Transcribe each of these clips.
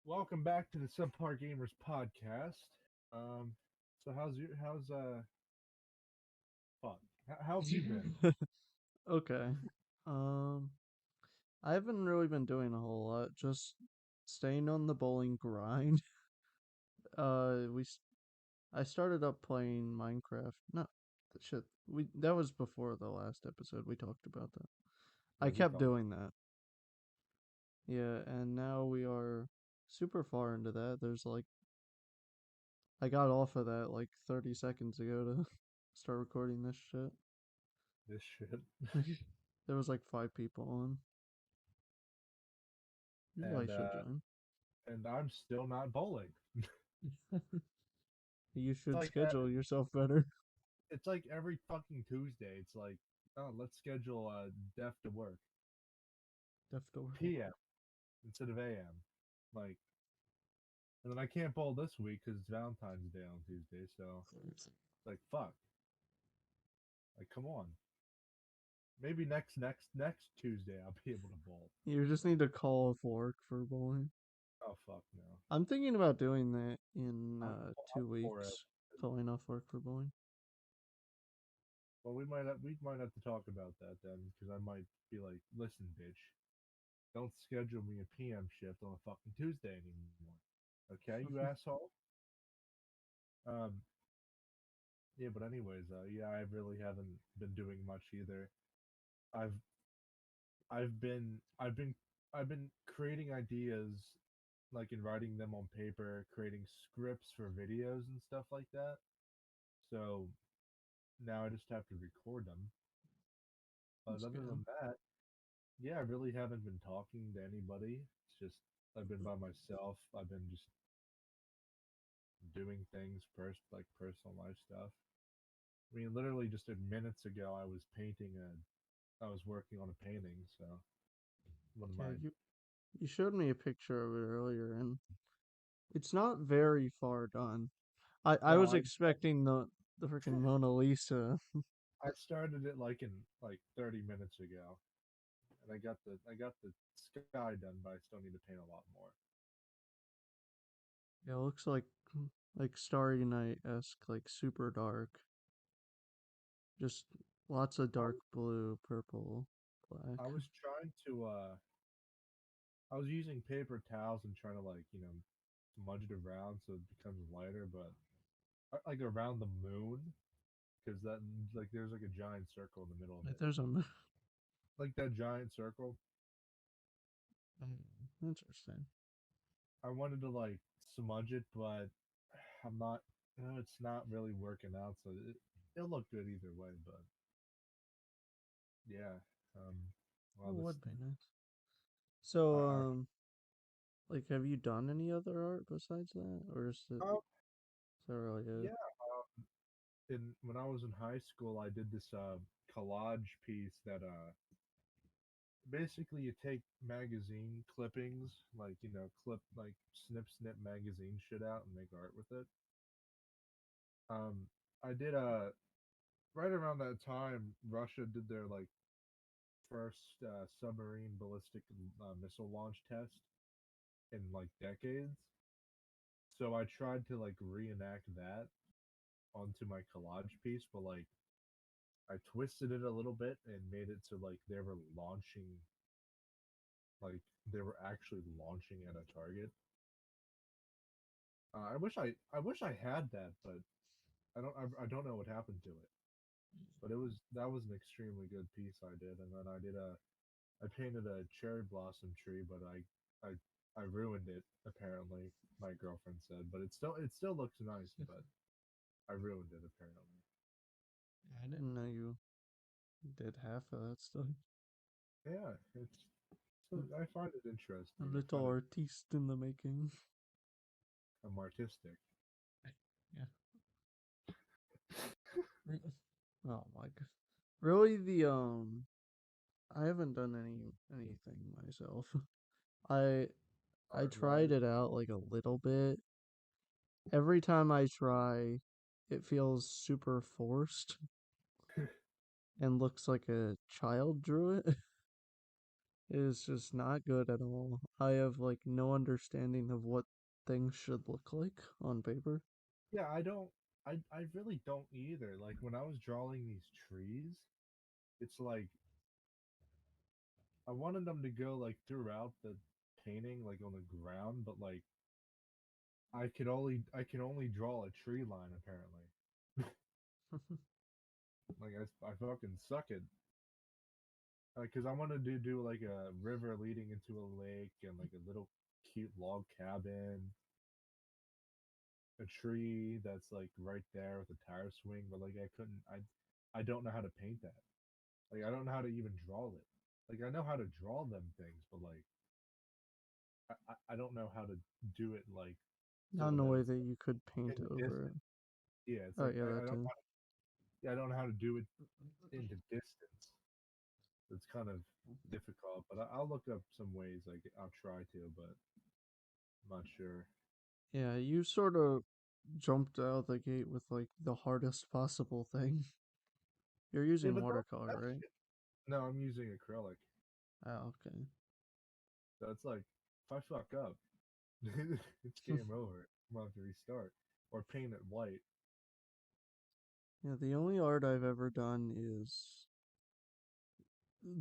Welcome back to the Subpar Gamers podcast. Um, so how's fuck? How have you been? Okay. Um, I haven't really been doing a whole lot. Just staying on the bowling grind. Uh, we s- I started up playing Minecraft. No, shit. That was before the last episode. We talked about that. I Yeah, we kept talked. doing that. Yeah, and now we are super far into that. I got off of that like 30 seconds ago to start recording this shit. This shit, There was like 5 people on. You and guys should uh, join. and I'm still not bowling. You It's should like schedule yourself better. it's like every fucking Tuesday. It's like, oh, let's schedule def to work Deftor. PM instead of AM. Like, and then I can't bowl this week because it's Valentine's Day on Tuesday. So like, fuck. Like, come on. Maybe next Tuesday I'll be able to bowl. You just need to call off work for bowling. Oh fuck no. I'm thinking about doing that in I'm, two I'm for it. weeks. Calling off work for bowling. Well, we might have to talk about that then, because I might be like, listen, bitch, don't schedule me a PM shift on a fucking Tuesday anymore. Okay, you asshole. Um, yeah, but anyways, yeah, I really haven't been doing much either. I've I've been creating ideas, like in writing them on paper, creating scripts for videos and stuff like that. So now I just have to record them. But That's other good. than that, yeah, I really haven't been talking to anybody. It's just I've been by myself. I've been just doing things, like personal life stuff. I mean, literally just minutes ago, I was working on a painting. So one of Yeah, my, you showed me a picture of it earlier, and it's not very far done. I no, was expecting the freaking Mona Lisa. I started it like in like 30 minutes ago, and I got the sky done, but I still need to paint a lot more. Yeah, it looks like Starry Night esque, like super dark. Just lots of I dark was, blue, purple, black. I was trying to I was using paper towels and trying to like smudge it around so it becomes lighter, but like around the moon, because that like there's like a giant circle in the middle of Like it, there's a like that giant circle. interesting. I wanted to like smudge it, but I'm not. It's not really working out, so it'll look good either way. But yeah, um, It well, this would be nice. So, our like, have you done any other art besides that, or um, is that really it? yeah. In when I was in high school, I did this collage piece that basically you take magazine clippings, like clip like snip magazine shit out and make art with it. I did right around that time Russia did their like first submarine ballistic missile launch test in like decades. So I tried to like reenact that onto my collage piece, but like I twisted it a little bit and made it so like like they were actually launching at a target. I wish I had that, but I don't know what happened to it. But that was an extremely good piece I did, and then I painted a cherry blossom tree, but I I ruined it apparently. My girlfriend said, but it still looks nice, but I ruined it apparently. I didn't know you did half of that stuff. Yeah, it's so I find it A interesting. I little find it artiste in the making. artistic. Yeah. Oh my god. Really, I haven't done anything myself. I I Art tried writer. it out like a little bit. Every time I try, it feels super forced and looks like a child drew it. is just not good at all. I have like no understanding of what things should look like on paper. Yeah, I really don't either. Like when I was drawing these trees, it's like I wanted them to go like throughout the painting, like on the ground, but like I can only draw a tree line apparently. Like I fucking suck at because I wanted to do like a river leading into a lake and like a little cute log cabin, a tree that's like right there with a tire swing, but like I don't know how to paint that. Like I don't know how to even draw it. Like I know how to draw them things, but like I don't know how to do it like Not so in a that way it's that you could in paint the over it. distance. Yeah, it's Oh like yeah, I that don't too. yeah, I don't know how to do it in the distance. It's kind of difficult, but I'll look up some ways. Like I'll try to, but I'm not sure. Yeah, you sort of jumped out the gate with like the hardest possible thing. You're Yeah, using but watercolor, that right? shit. No, I'm using acrylic. Oh, okay. So it's like if I fuck up, it's game over. I'm gonna have to restart or paint it white. Yeah, the only art I've ever done is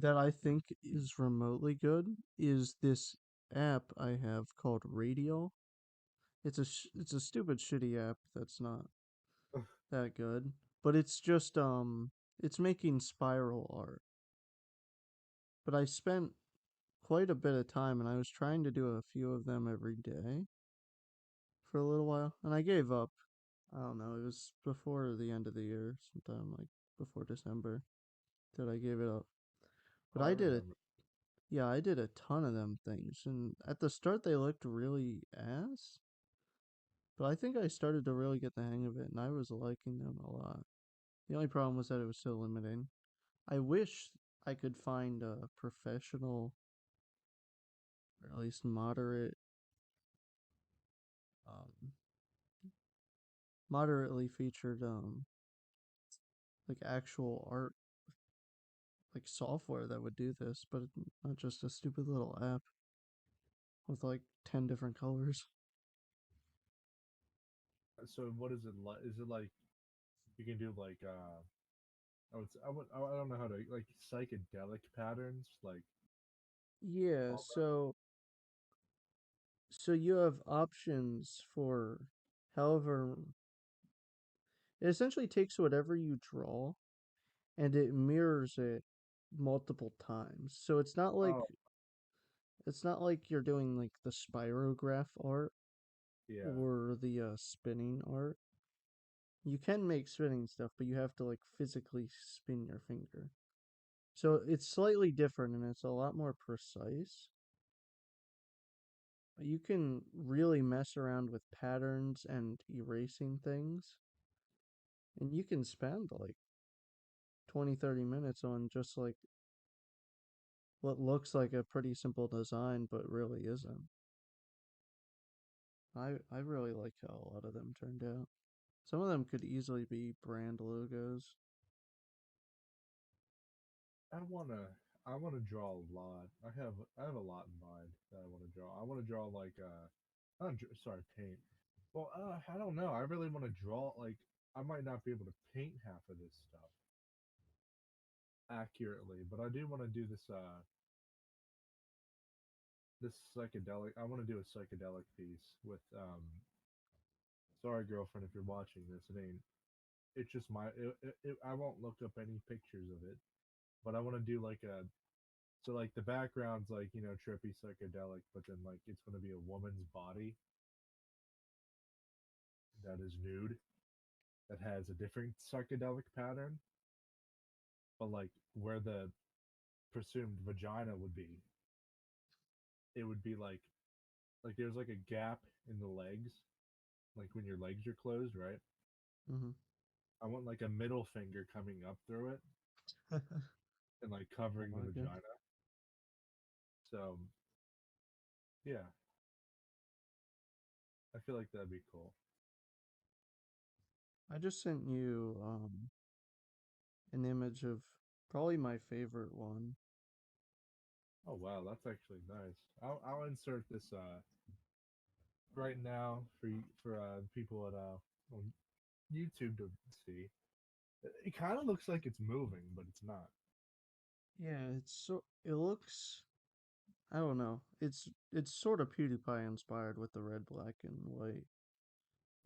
that I think is remotely good is this app I have called Radial. It's a stupid shitty app that's not that good, but it's just it's making spiral art. But I spent quite a bit of time and I was trying to do a few of them every day for a little while and I gave up. I don't know, it was before the end of the year, sometime like before December that I gave it up. But Oh, I I did it. remember. Yeah, I did a ton of them things, and at the start they looked really ass, but I think I started to really get the hang of it, and I was liking them a lot. The only problem was that it was so limiting. I wish I could find a professional, or at least moderate, um, moderately featured, like actual art, like software that would do this, but not just a stupid little app with like 10 different colors. So what is it like? Is it like you can do like I don't know how to like psychedelic patterns like Yeah, all so you have options for however it essentially takes whatever you draw and it mirrors it multiple times. So that? Oh it's not like you're doing like the spirograph art yeah. or the spinning art. You can make spinning stuff, but you have to like physically spin your finger. So it's slightly different and it's a lot more precise. You can really mess around with patterns and erasing things, and you can spend like 20-30 minutes on just like what looks like a pretty simple design but really isn't. I really like how a lot of them turned out. Some of them could easily be brand logos. I wanna I wanna draw a lot. I have a lot in mind that I wanna draw. I wanna draw like sorry, paint. Well, I don't know. I really want to draw like I might not be able to paint half of this stuff accurately, but I do want to do this psychedelic. I want to do a psychedelic piece with sorry girlfriend if you're watching this. It ain't it's just I won't look up any pictures of it, but I want to do like a so like the background's like, you know, trippy psychedelic, but then like it's going to be a woman's body that is nude that has a different psychedelic pattern, but like where the presumed vagina would be, it would be like there's like a gap in the legs, like when your legs are closed, right? Hmm. I want like a middle finger coming up through it and like covering the Okay. vagina. So yeah, I feel like that'd be cool. I just sent you an image of probably my favorite one. Oh wow, that's actually nice. I'll insert this right now for people at on YouTube to see. It kind of looks like it's moving, but it's not. Yeah, it looks, I don't know. It's sort of PewDiePie inspired with the red, black, and white.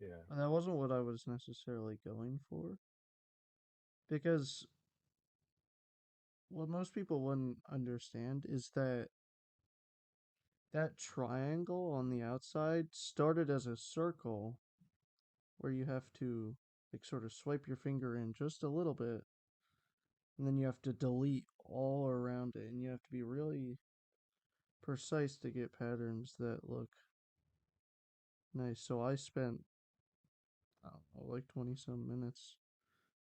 Yeah, And that wasn't what I was necessarily going for because what most people wouldn't understand is that that triangle on the outside started as a circle where you have to like sort of swipe your finger in just a little bit and then you have to delete all around it and you have to be really precise to get patterns that look nice. So I spent, I don't know, like 20 some minutes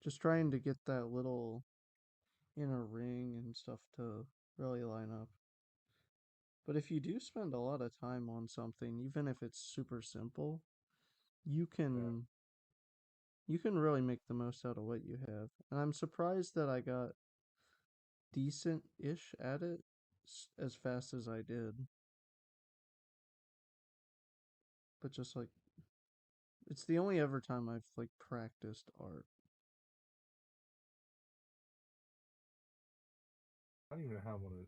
just trying to get that little inner ring and stuff to really line up. But if you do spend a lot of time on something, even if it's super simple, you yeah. can you can really make the most out of what you have. And I'm surprised that I got decent-ish at it as fast as I did. But just like it's the only ever time I've like practiced art. I don't even know how I want to.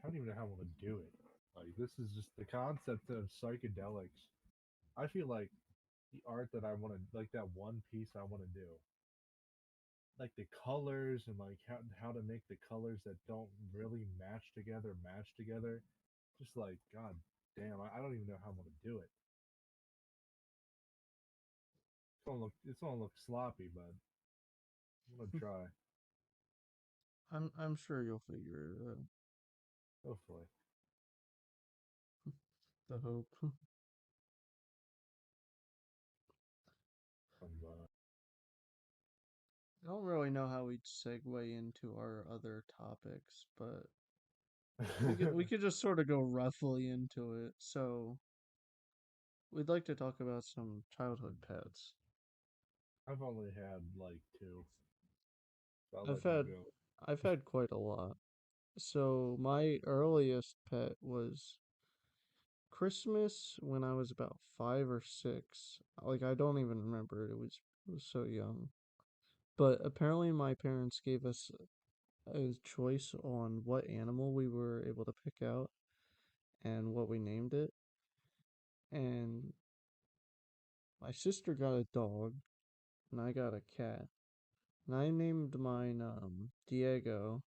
I don't even know how I want to do it. Like this is just the concept of psychedelics. I feel like the art that I want to like that one piece I want to do, like the colors and like how to make the colors that don't really match together. Just like God damn, I don't even know how I'm gonna do it. It's gonna look sloppy, but I'm gonna try. I'm sure you'll figure it out. Hopefully. The hope. I'm, I don't really know how we'd segue into our other topics, but we could just sort of go roughly into it. So we'd like to talk about some childhood pets. I've only had like two, so I'll I've let you had go. I've had quite a lot. So my earliest pet was Christmas when I was about 5 or 6. Like I don't even remember it. It was so young. But apparently my parents gave us a choice on what animal we were able to pick out and what we named it. And my sister got a dog and I got a cat. And I named mine Diego,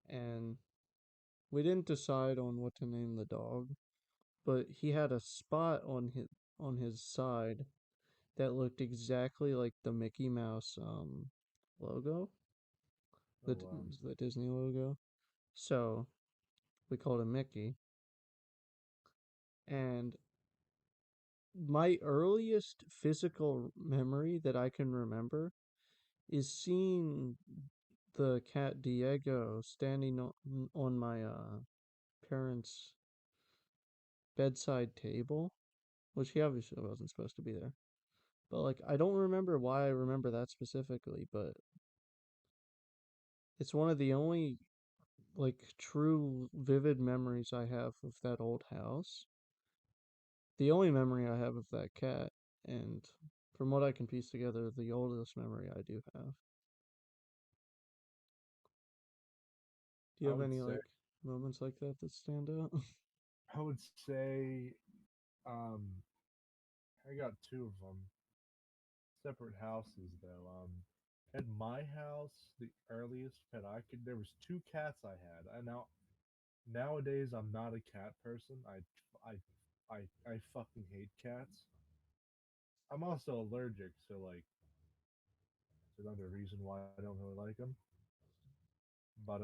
and we didn't decide on what to name the dog, but he had a spot on his side that looked exactly like the Mickey Mouse logo, Oh wow. the Disney logo. So we called him Mickey. And my earliest physical memory that I can remember is seeing the cat Diego standing on my parents' bedside table, which he obviously wasn't supposed to be there. But like I don't remember why I remember that specifically, but it's one of the only like true vivid memories I have of that old house. The only memory I have of that cat, and from what I can piece together, the oldest memory I do have. Do you I have would any say like moments like that that stand out? I would say um I got two of them. Separate houses though. At my house, the earliest pet I could there was two cats I had. And nowadays I'm not a cat person. I fucking hate cats. I'm also allergic, so like it's another reason why I don't really like them. But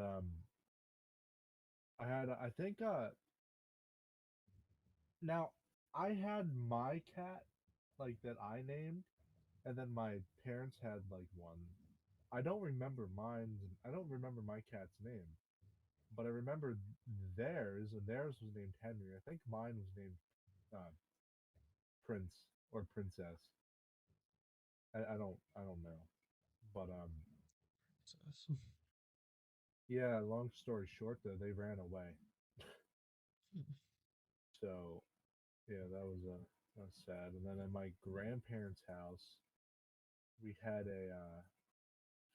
I think now I had my cat like that I named, and then my parents had like one. I don't remember mine. I don't remember my cat's name, but I remember theirs, and theirs was named Henry. I think mine was named uh, Prince or Princess. I don't know, but Yeah, long story short, though, they ran away. So yeah, that was sad. And then at my grandparents' house, we had a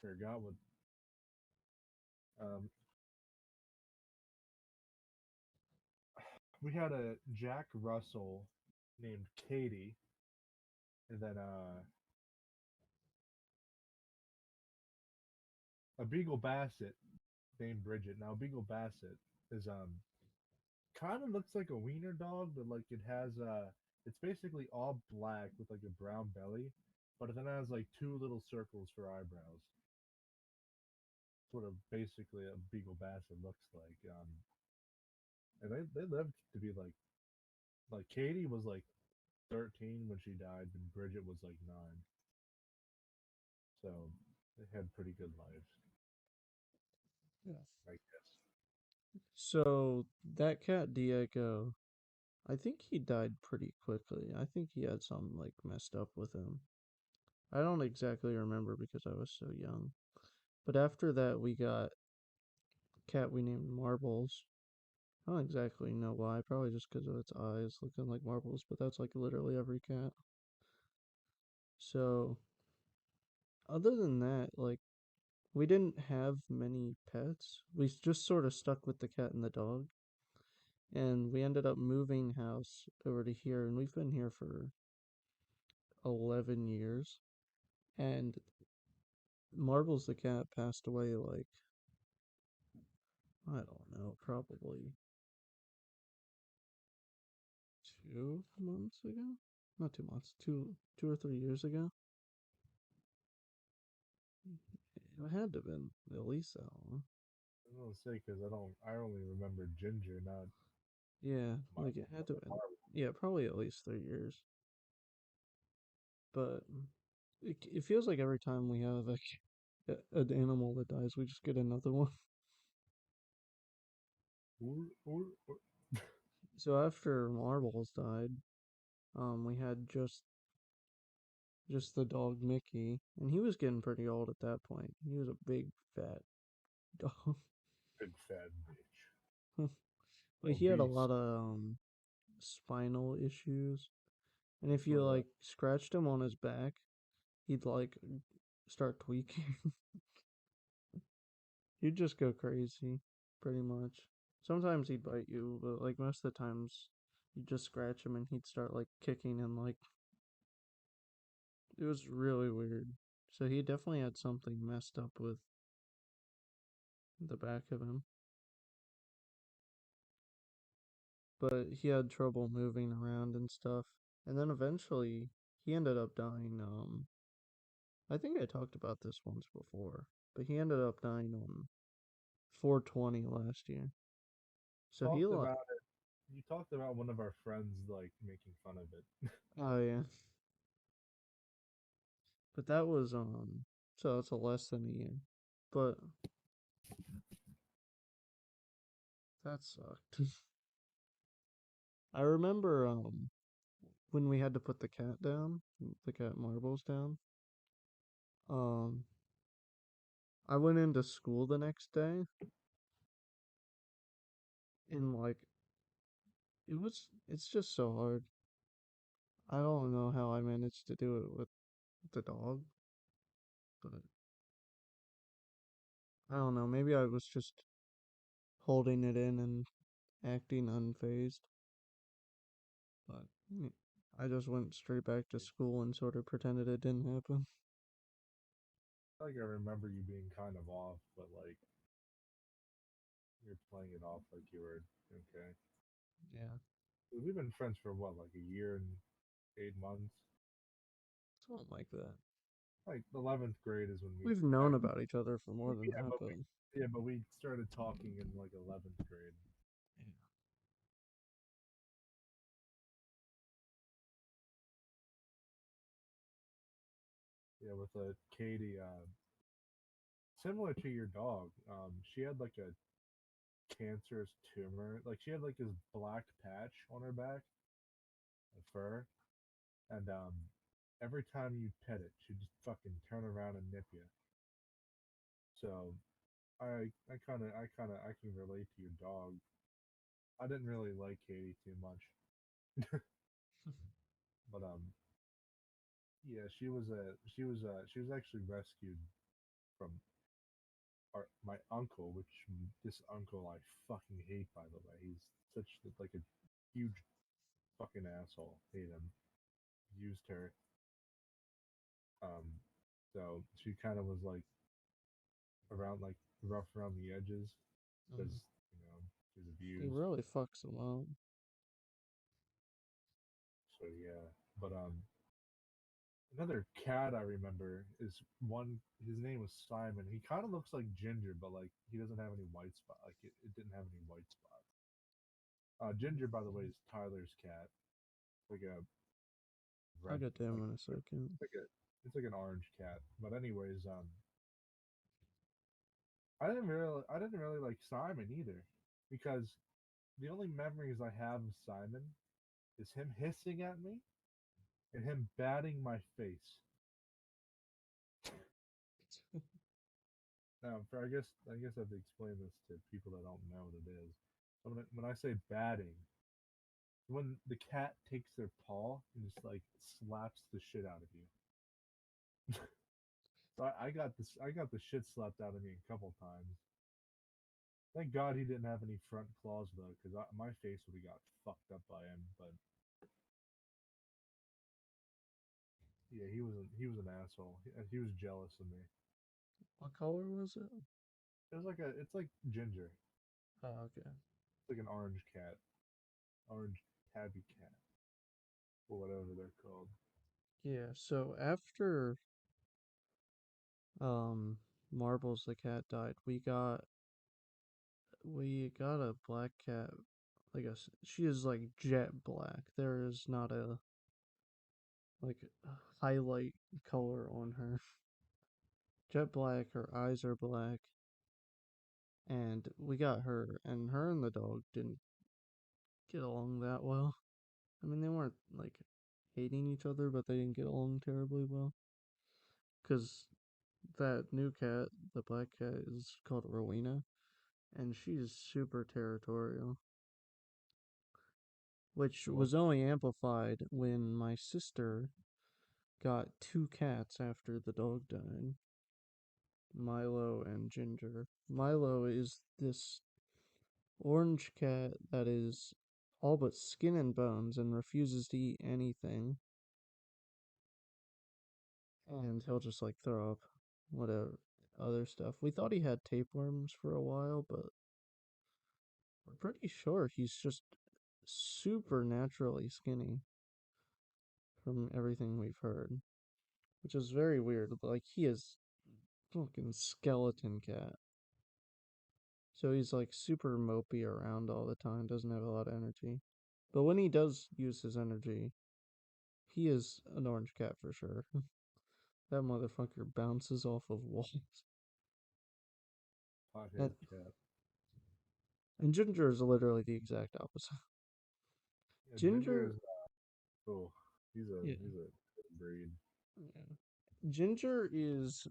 forgot what um we had a Jack Russell named Katie, and then a Beagle Basset named Bridget. Now Beagle Basset is kind of looks like a wiener dog, but like it has it's basically all black with like a brown belly, but it then has like two little circles for eyebrows. Sort of basically a Beagle Basset looks like. And they lived to be like Katie was like 13 when she died, and Bridget was like 9. So they had pretty good lives, Yeah. I guess. So that cat Diego, I think he died pretty quickly. I think he had something like messed up with him. I don't exactly remember because I was so young. But after that, we got a cat we named Marbles. I don't exactly know why. Probably just because of its eyes looking like marbles, but that's like literally every cat. So, other than that, like, we didn't have many pets. We just sort of stuck with the cat and the dog. And we ended up moving house over to here, and we've been here for 11 years. And Marbles the cat passed away like, I don't know, probably 2 months ago? Not 2 months, 2 or 3 years ago. It had to have been at least that long. I was gonna say because I only remember Ginger, not Yeah, like it had to have been. Marvel. Yeah, probably at least 3 years. But it feels like every time we have an animal that dies, we just get another one. Or So after Marbles died, we had just the dog Mickey, and he was getting pretty old at that point. He was a big fat dog. big fat bitch. But he had a Obese. lot of spinal issues. And if you But like scratched him on his back, he'd like start tweaking. He'd just go crazy, pretty much. Sometimes he'd bite you, but like most of the times you'd just scratch him and he'd start like kicking and like it was really weird. So he definitely had something messed up with the back of him. But he had trouble moving around and stuff. And then eventually he ended up dying. I think I talked about this once before, but he ended up dying on 420 last year. So he talked like, about it. You talked about one of our friends like making fun of it. oh yeah, but that was so it's a less than a year, but that sucked. I remember when we had to put the cat down, the cat Marbles down. Um, I went into school the next day and like it's just so hard. I don't know how I managed to do it with the dog, but I don't know. Maybe I was just holding it in and acting unfazed. But I just went straight back to school and sort of pretended it didn't happen. Like I remember you being kind of off, but like you're playing it off like you were okay. Yeah, We've been friends for what, like a year and 8 months. something like that. Like 11th grade is when we We've known actually, about each other for more than yeah, that, but but we started talking in like 11th grade. yeah. Yeah, with a Katie, similar to your dog. She had like a cancerous tumor. Like she had like this black patch on her back, a fur, and every time you pet it, she'd just fucking turn around and nip you. So I can relate to your dog. I didn't really like Katie too much, but yeah, she was actually rescued from my uncle, which this uncle I fucking hate, by the way. He's such like a huge fucking asshole. Hate him. Used her. Um, so she kind of was like around like rough around the edges because Mhm. she was He abused. really fucks them up. So yeah, but another cat I remember is one. His name was Simon. He kind of looks like Ginger, but like he doesn't have any white spot. Like it didn't have any white spots. Ginger, by the way, is Tyler's cat. Like a I'll red, get to him like in a second. like a it's like an orange cat. But anyways, I didn't really like Simon either because the only memories I have of Simon is him hissing at me and him batting my face. Now, I guess I have to explain this to people that don't know what it is. So when I say batting, when the cat takes their paw and just like slaps the shit out of you. So I got the shit slapped out of me a couple times. Thank God he didn't have any front claws though, because my face would have got fucked up by him. But yeah, he was an asshole. He was jealous of me. What color was it? It was like it's like Ginger. Oh, okay. It's like an orange cat, orange tabby cat, or whatever they're called. Yeah, so after um Marbles the cat died, we got a black cat. She is like jet black. There is not a like highlight color on her. Jet black, her eyes are black, and we got her, and her and the dog didn't get along that well. I mean, they weren't like hating each other, but they didn't get along terribly well. Cause that new cat, the black cat, is called Rowena, and she's super territorial, which Well, was only amplified when my sister got two cats after the dog died. Milo and Ginger. Milo is this orange cat that is all but skin and bones and refuses to eat anything. And he'll just like throw up whatever other stuff. We thought he had tapeworms for a while, but we're pretty sure he's just super naturally skinny from everything we've heard, which is very weird. Like he is fucking skeleton cat. So he's like super mopey around all the time, doesn't have a lot of energy. But when he does use his energy, he is an orange cat for sure. That motherfucker bounces off of walls. And, pothead cat. and Ginger is literally the exact opposite. Yeah, Ginger Ginger, is oh, yeah, he's a breed. yeah. Ginger is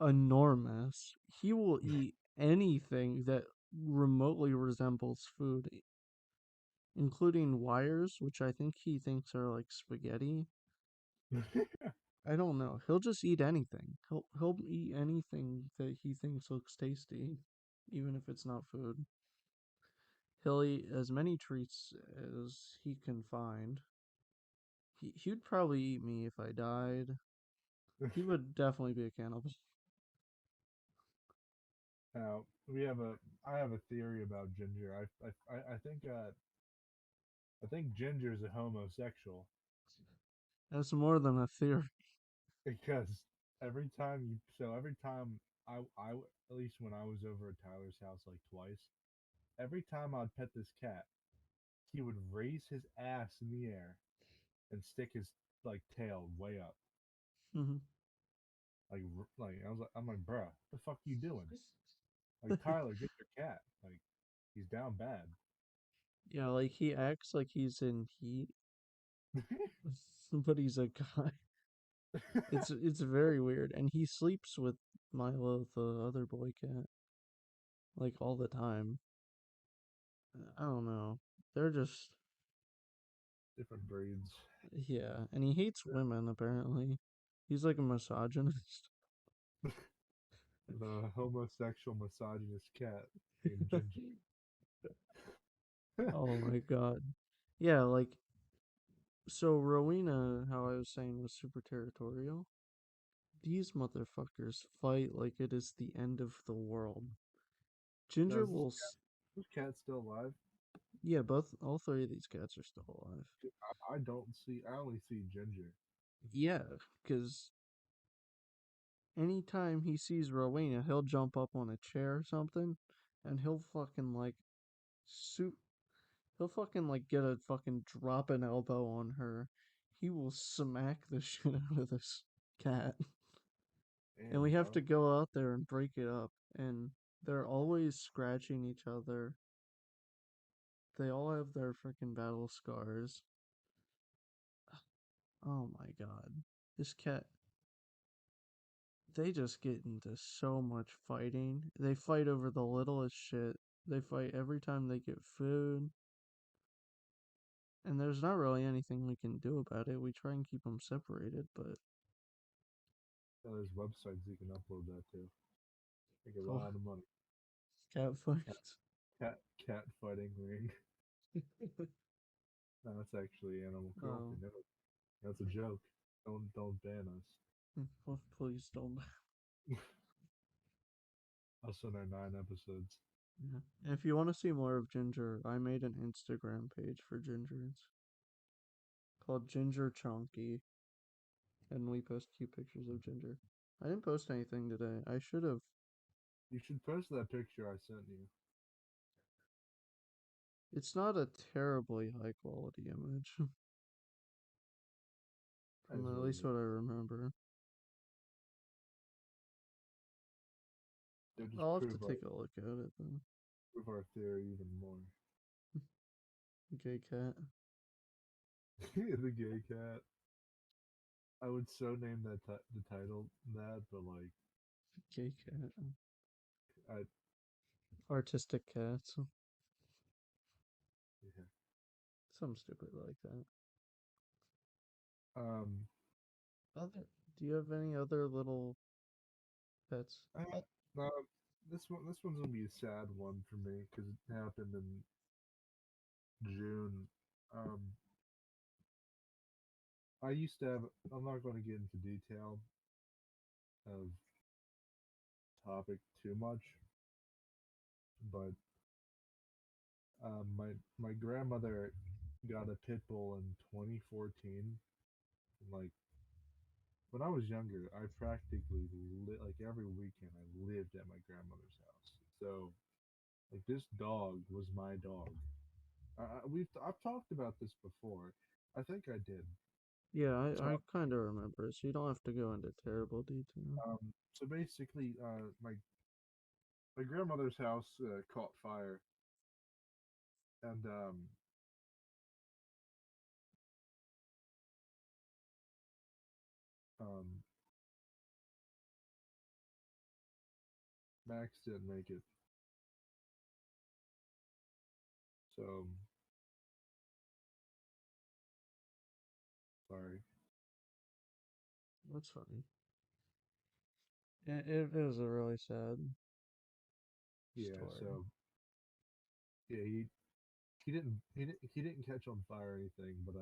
enormous. He will eat anything that remotely resembles food, including wires, which I think he thinks are like spaghetti. I don't know. He'll just eat anything. He'll eat anything that he thinks looks tasty, even if it's not food. He'll eat as many treats as he can find. He'd probably eat me if I died. He would definitely be a cannibal. Now I have a theory about Ginger. I think Ginger is a homosexual That's more than a theory. because every time I at least when I was over at Tyler's house like twice, every time I'd pet this cat, he would raise his ass in the air and stick his like tail way up. I'm like, bruh, what the fuck you doing? Like Tyler, get your cat. Like he's down bad. Yeah, like he acts like he's in heat, but he's a guy. It's very weird, and he sleeps with Milo, the other boy cat, like all the time. I don't know. They're just Different breeds. yeah, and he hates women apparently. He's like a misogynist. The homosexual misogynist cat named Ginger. Oh my god. Yeah, like so Rowena, how I was saying, was super territorial. These motherfuckers fight like it is the end of the world. Now, Ginger is will this cat still alive? yeah, both all three of these cats are still alive. I don't see. I only see Ginger. Yeah, because anytime he sees Rowena, he'll jump up on a chair or something, and he'll fucking like suit. He'll fucking like get a fucking drop an elbow on her. He will smack the shit out of this cat, and Damn, we have bro. to go out there and break it up. And they're always scratching each other. They all have their freaking battle scars. Oh my god, this cat. They just get into so much fighting. They fight over the littlest shit. They fight every time they get food. And there's not really anything we can do about it. We try and keep them separated, but There's websites you can upload that to. Make a oh, lot of money. cat Cat, fights. cat fighting ring. No, that's actually animal cruelty. Oh, No, that's a joke. Don't ban us. please don't. Us in our 9 episodes. Yeah. And if you want to see more of Ginger, I made an Instagram page for Gingers called Ginger Chonky, and we post cute pictures of Ginger. I didn't post anything today. I should have. You should post that picture I sent you. It's not a terribly high quality image, That from is at what least it what is. I remember. They just I'll have to take a look at it then. prove our theory even more. Gay cat. The gay cat. I would so name the title that, but like Gay cat. I Artistic cats. yeah. Some stupid like that. Um Other do you have any other little pets? I, this one's gonna be a sad one for me because it happened in June. Um I used to have. I'm not going to get into detail of topic too much, but my grandmother got a pit bull in 2014. Like when I was younger, I practically like every weekend I lived at my grandmother's house. So like this dog was my dog. I've talked about this before. I think I did. Yeah, So I kind of remember it, so you don't have to go into terrible detail. so basically, my grandmother's house caught fire, and um, Max didn't make it. So sorry. That's funny. It is a really sad Yeah. story. So yeah, he didn't catch on fire or anything, but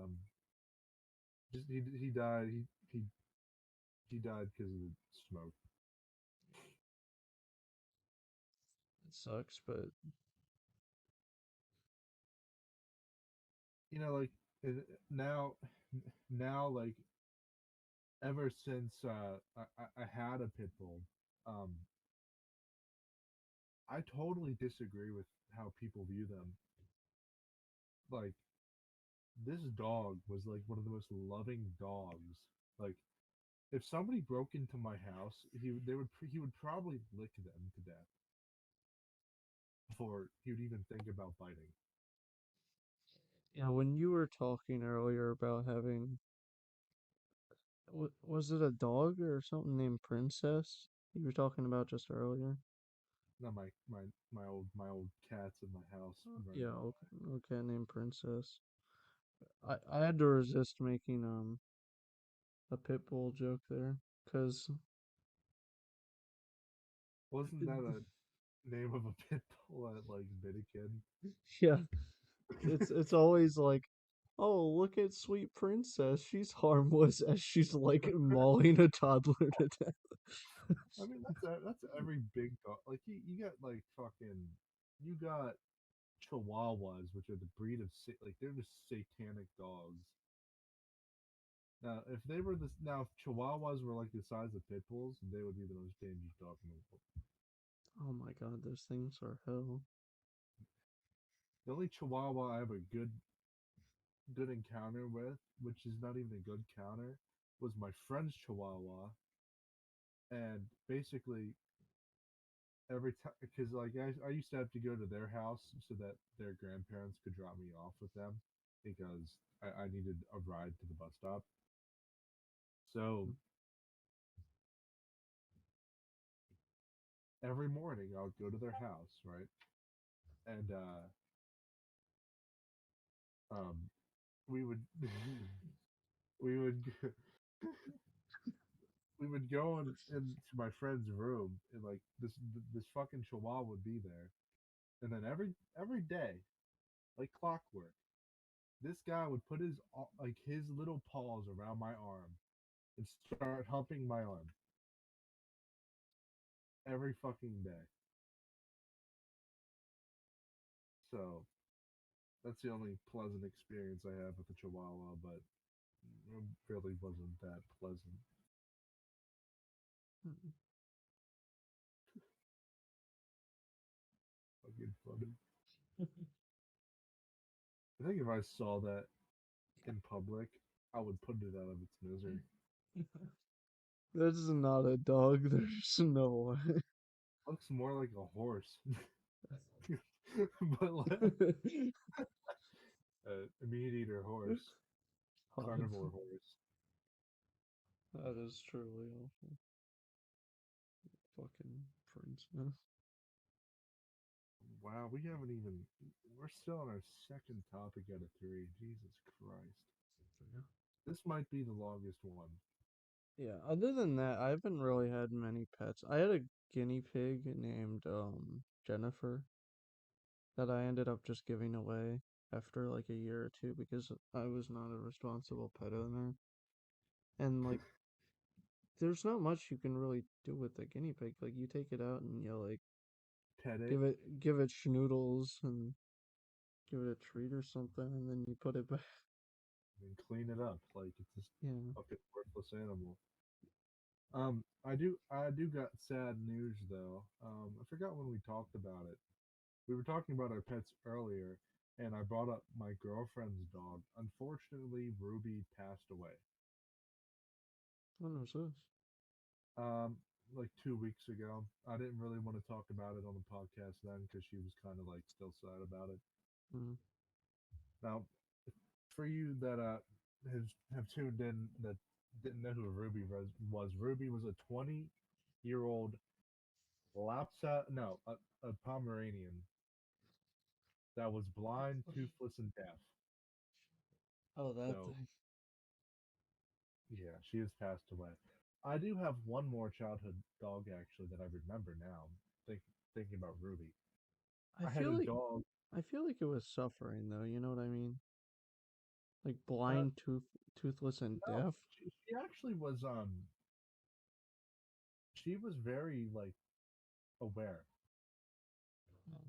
just he died. He died because of the smoke. It sucks, but Like uh, now now like ever since I had a pit bull, um, I totally disagree with how people view them. Like this dog was like one of the most loving dogs. Like if somebody broke into my house, he would probably lick them to death before he would even think about biting. yeah, when you were talking earlier about having was it a dog or something named Princess? you were talking about just earlier? Not my old cats in my house right Yeah, now. okay, okay, named Princess. I had to resist making a pit bull joke there, cause Wasn't that a name of a pit bull at like Minikin? yeah, it's always like, oh, look at sweet princess, she's harmless as she's like mauling a toddler to death. I mean, that's every big dog. Like you got like fucking, you got Chihuahuas, which are the breed of like they're just satanic dogs. Now, if they were this, now if Chihuahuas were like the size of pit bulls, they would be the most dangerous dog in the world. Oh my god, those things are hell. The only Chihuahua I have a good encounter with, which is not even a good counter, was my friend's Chihuahua, and basically every time, because like I used to have to go to their house so that their grandparents could drop me off with them because I needed a ride to the bus stop. So every morning I would go to their house, right? And um we would we would we would go into my friend's room and like this fucking chihuahua would be there. And then every day, like clockwork, this guy would put like his little paws around my arm and start humping my arm every fucking day. So that's the only pleasant experience I have with the Chihuahua, but it really wasn't that pleasant. Fucking funny. I think if I saw that in public, I would put it out of its misery. This is not a dog. There's no way. Looks more like a horse, but a meat eater horse, God, carnivore horse. that is truly awful. Fucking princess. Wow, we haven't even. We're still on our second topic out of three. Jesus Christ. Yeah. This might be the longest one. Yeah, other than that, I haven't really had many pets. I had a guinea pig named Jennifer that I ended up just giving away after like a year or two because I was not a responsible pet owner. And like there's not much you can really do with a guinea pig. Like you take it out and you like Pet it give it schnoodles and give it a treat or something and then you put it back. and clean it up like it's this Yeah. fucking worthless animal. I do got sad news though. I forgot when we talked about it. We were talking about our pets earlier, and I brought up my girlfriend's dog. Unfortunately, Ruby passed away. What was this? Um, like 2 weeks ago. I didn't really want to talk about it on the podcast then because she was kind of like still sad about it. Mm. Now, for you that have tuned in that didn't know who Ruby was Ruby was a 20-year-old Lapsa, no, a Pomeranian that was blind, toothless, and deaf. Oh, that So thing. yeah, she has passed away. I do have one more childhood dog actually that I remember now. Think, thinking about Ruby, I I had feel a like dog. I feel like it was suffering though, you know what I mean? Like Uh, blind, toothless, and no, deaf. she actually was. She was very like aware, Oh.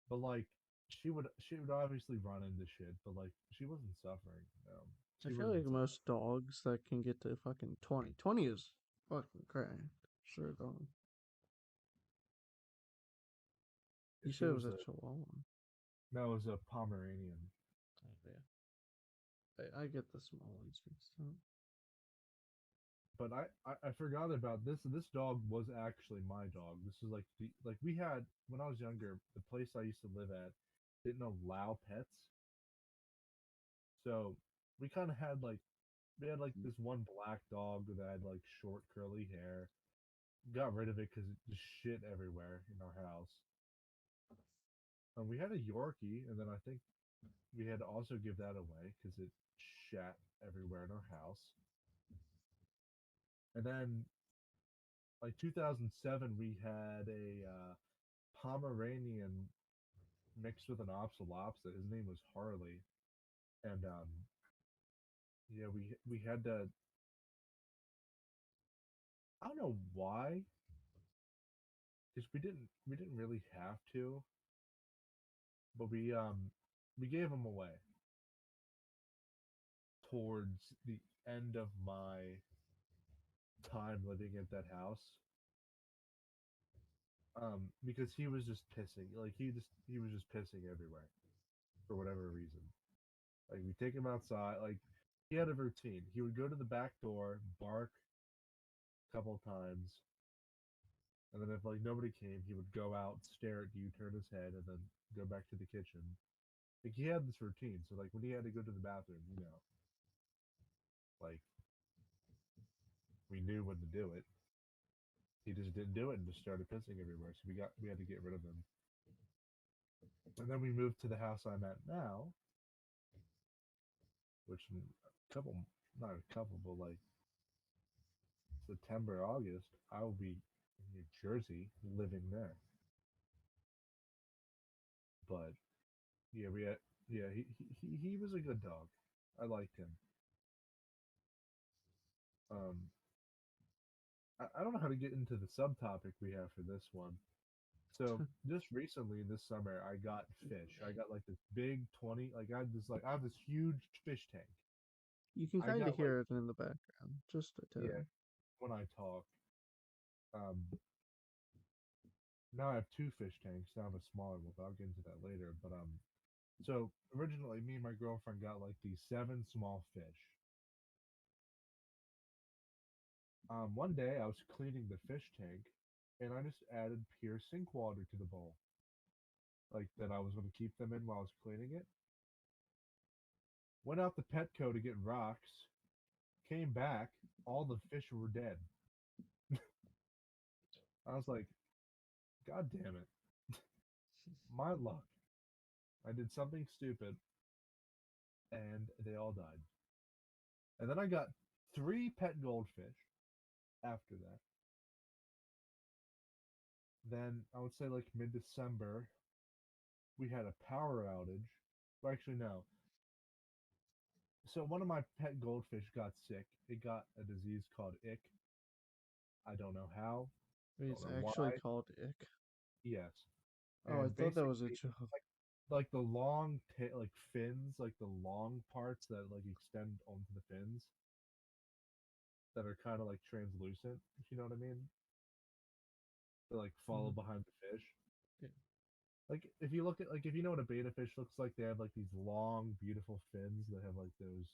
but like she would obviously run into shit, but like she wasn't suffering. I She feel wasn't like suffering. most dogs that can get to fucking 20. 20 is fucking grand. Sure, dog. You She said it was was a a chihuahua. no, it was a Pomeranian. Oh, yeah. I get the small ones mixed up. But I forgot about this. This dog was actually my dog. This is like like we had when I was younger. The place I used to live at didn't allow pets, so we kind of had like we had like this one black dog that had like short curly hair. got rid of it because it just shit everywhere in our house. And we had a Yorkie, and then I think we had to also give that away because it shat everywhere in our house. And then, like 2007, we had a Pomeranian mixed with an Opsolopsa. His name was Harley, and yeah, we had to. I don't know why, because we didn't really have to, but we gave him away towards the end of my time living at that house. Because he was just pissing, like he was just pissing everywhere for whatever reason. Like we take him outside, like he had a routine. He would go to the back door, bark a couple times, and then if like nobody came, he would go out, stare at you, turn his head, and then go back to the kitchen. Like he had this routine. So like when he had to go to the bathroom, like we knew when to do it. He just didn't do it and just started pissing everywhere. So we had to get rid of him. And then we moved to the house I'm at now, which in a couple, not a couple, but like September, August, I will be in New Jersey living there. But yeah, yeah, he was a good dog. I liked him. Um, I don't know how to get into the subtopic we have for this one. So just recently this summer, I got fish. I got like this big 20, I have this huge fish tank. You can I kind of got like, hear it in the background, just a yeah, tad. when I talk. Um, Now I have two fish tanks. Now I have a smaller one, but I'll get into that later. But so originally, me and my girlfriend got like these seven small fish. One day I was cleaning the fish tank, and I just added pure sink water to the bowl, like that I was going to keep them in while I was cleaning it. Went out to Petco to get rocks. Came back, all the fish were dead. I was like, God damn it, my luck. I did something stupid, and they all died. And then I got three pet goldfish after that. Then I would say like mid December, we had a power outage. Well, actually, no. So one of my pet goldfish got sick. It got a disease called ick. I don't know how. Don't It's know actually why. called ick. Yes, Oh, I and thought that was a basically, joke. like the long like fins, like the long parts that like extend onto the fins that are kind of like translucent. If you know what I mean? They like follow Mhm. behind the fish. Yeah. Like if you look at like if you know what a beta fish looks like, they have like these long, beautiful fins that have like those,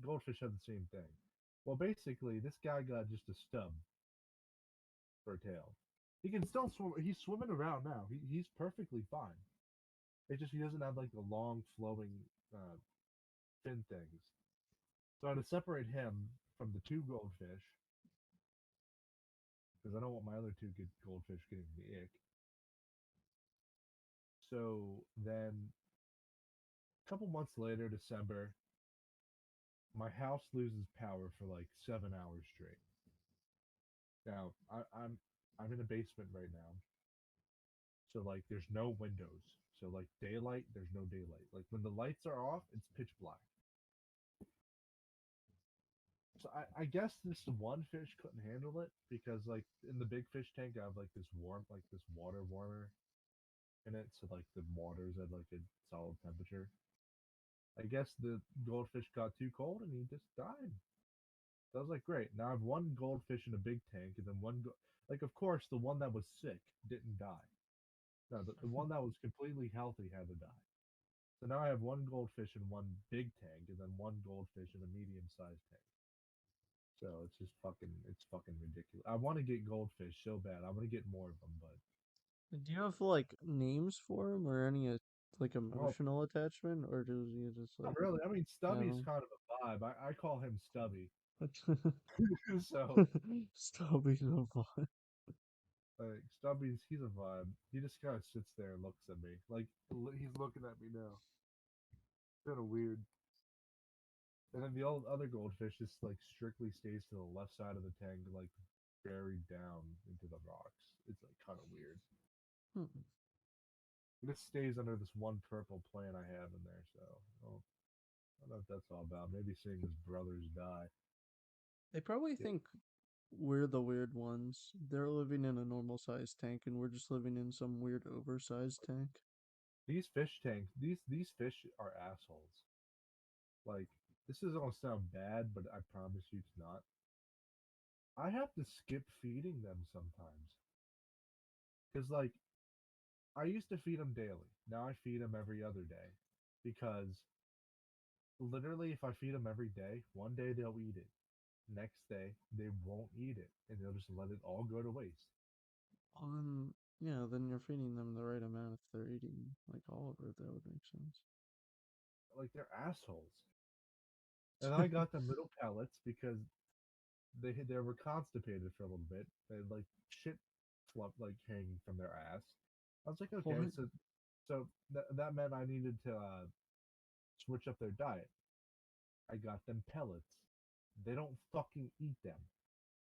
goldfish have the same thing. Well, basically, this guy got just a stub for a tail. He can still swim. He's swimming around now. He's perfectly fine. It's just he doesn't have like the long, flowing uh, fin things. So I had to separate him from the two goldfish because I don't want my other two good goldfish getting the ick. So then, a couple months later, December, my house loses power for like 7 hours straight. Now I'm in a basement right now, so like there's no windows. So like daylight, there's no daylight. Like when the lights are off, it's pitch black. So I guess this one fish couldn't handle it because like in the big fish tank I have like this water warmer in it, so like the water's at like a solid temperature. I guess the goldfish got too cold and he just died. So I was like, great. Now I have one goldfish in a big tank, and then like of course the one that was sick didn't die. No, the one that was completely healthy had to die. So now I have one goldfish in one big tank, and then one goldfish in a medium-sized tank. So it's fucking ridiculous. I want to get goldfish so bad. I want to get more of them, but Do you have like names for them or any like well, emotional attachment, or do you just not like really. I mean, have Stubby's them? kind of a vibe. I call him Stubby. So Stubby's a vibe. like Stubby's, he's a vibe. He just kind of sits there and looks at me like he's looking at me now. Kind of weird. And then the old other goldfish just like strictly stays to the left side of the tank, like buried down into the rocks. It's like kind of weird. Hmm. It just stays under this one purple plant I have in there. So I don't know what that's all about. Maybe seeing his brothers die. They probably Yeah. think we're the weird ones. They're living in a normal sized tank and we're just living in some weird oversized tank. These fish tanks, these fish are assholes. Like this is gonna sound bad, but I promise you it's not. I have to skip feeding them sometimes because like I used to feed them daily. Now I feed them every other day because literally if I feed them every day, one day they'll eat it. Next day they won't eat it and they'll just let it all go to waste. Well, then, yeah, then you're feeding them the right amount if they're eating like all of it. That would make sense. Like they're assholes. And I got them little pellets because they were constipated for a little bit. They had like shit flop like hanging from their ass. I was like, okay, What? so that meant I needed to switch up their diet. I got them pellets. They don't fucking eat them.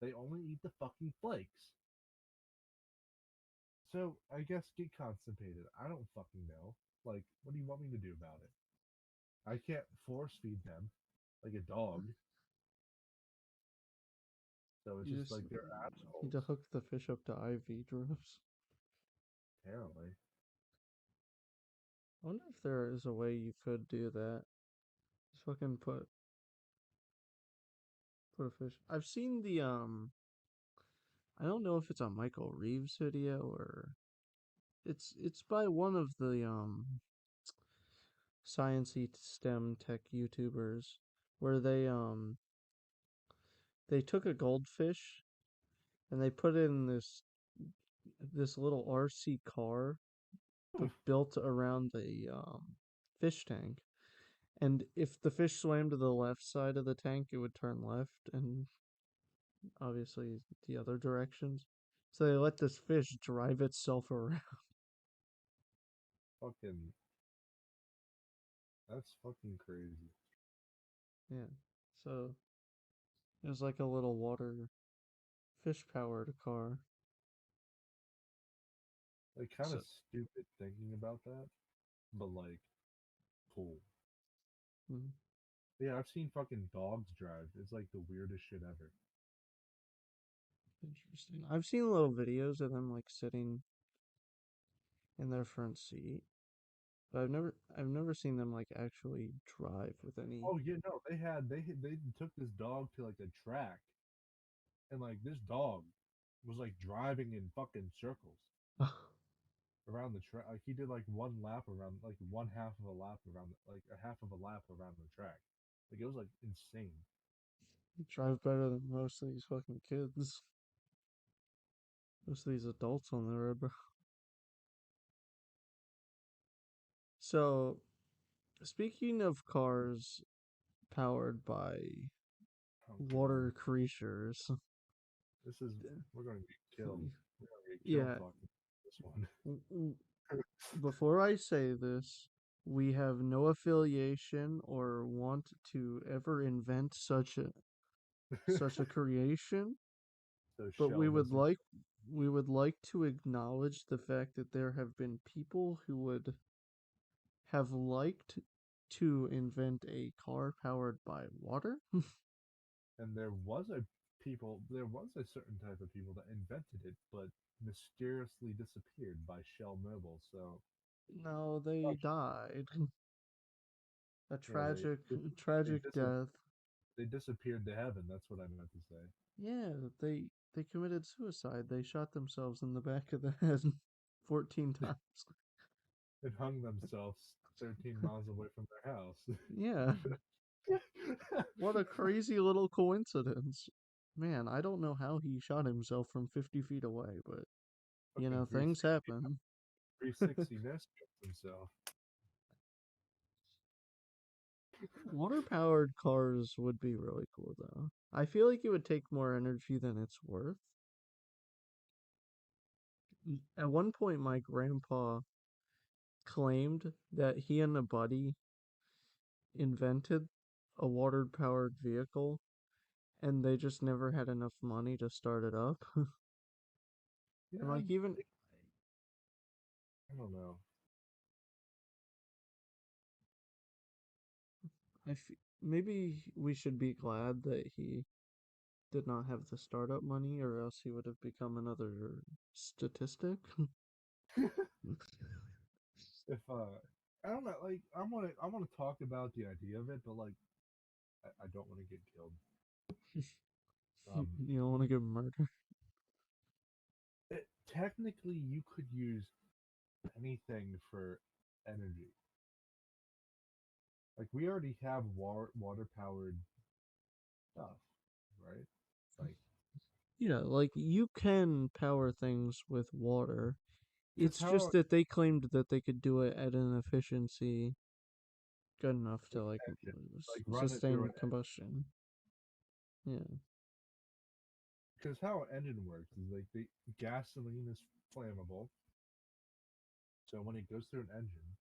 They only eat the fucking flakes. So I guess get constipated. I don't fucking know. Like, what do you want me to do about it? I can't force feed them like a dog. So it's You just just like they're need assholes. to hook the fish up to IV drips. Apparently. I wonder if there is a way you could do that. Just fucking put a fish. I've seen the I don't know if it's a Michael Reeves video or it's by one of the sciencey STEM tech YouTubers where they took a goldfish and they put it in this little RC car but built around the fish tank. And if the fish swam to the left side of the tank, it would turn left, and obviously the other directions. So they let this fish drive itself around. Fucking, that's fucking crazy. Yeah. So it was like a little water fish powered car. Like, kind of So stupid thinking about that, but like, cool. mm, Yeah, I've seen fucking dogs drive. It's like the weirdest shit ever. interesting. I've seen little videos of them like sitting in their front seat, but I've never seen them like actually drive with any. Oh yeah, no, they took this dog to like a track, and like this dog was like driving in fucking circles around the track. Like he did like one lap around, like one half of a lap around, like a half of a lap around the track. Like it was like insane. Drive better than most of these fucking kids. Most of these adults on the road, bro. So, speaking of cars powered by Oh god, water creatures, this is we're gonna get killed. We're gonna get killed yeah, talking this one. before I say this, we have no affiliation or want to ever invent such a creation, So but Shell doesn't. we would like to acknowledge the fact that there have been people who would have liked to invent a car powered by water. And there was a certain type of people that invented it, but mysteriously disappeared by Shell Mobile. So No, they died. A yeah, tragic, they tragic dis death. they disappeared to heaven. That's what I meant to say. Yeah, they committed suicide. They shot themselves in the back of the head 14 times. It hung themselves 13 miles away from their house. Yeah, what a crazy little coincidence. Man, I don't know how he shot himself from 50 feet away, but Fucking things 360, happen. 360 no scoped himself. Water-powered cars would be really cool, though. I feel like it would take more energy than it's worth. At one point, my grandpa claimed that he and a buddy invented a water-powered vehicle, and they just never had enough money to start it up. And Yeah, like even I don't know. maybe we should be glad that he did not have the startup money, or else he would have become another statistic. If I don't know, like I want to talk about the idea of it, but like I don't want to get killed. Um, You don't want to get murdered. technically, you could use anything for energy. Like we already have water powered stuff, right? Like Yeah, like you can power things with water. because It's just how that they claimed that they could do it at an efficiency good enough to like engine, like run it through sustain an combustion. Yeah. because how an engine works is like the gasoline is flammable, so when it goes through an engine,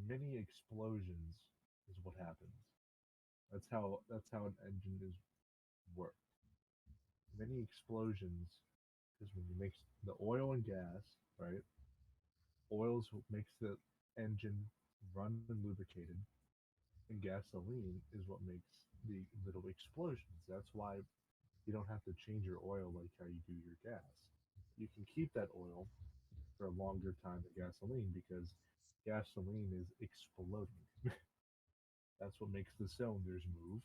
many explosions is what happens. That's how an engine is work. Many explosions is when you mix the oil and gas, right? Oils makes the engine run and lubricated, and gasoline is what makes the little explosions. That's why you don't have to change your oil like how you do your gas. You can keep that oil for a longer time than gasoline because gasoline is exploding. That's what makes the cylinders move,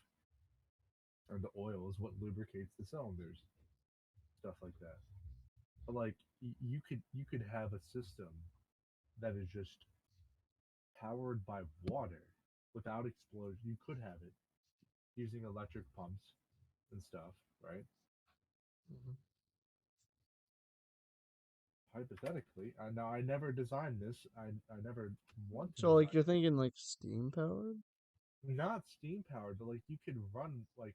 or the oil is what lubricates the cylinders, stuff like that. But like you could have a system that is just powered by water without explosion. You could have it using electric pumps and stuff, right? Mhm. Hypothetically, now I never designed this. I never want to So like design you're thinking like steam powered? it. Not steam powered, but like you could run like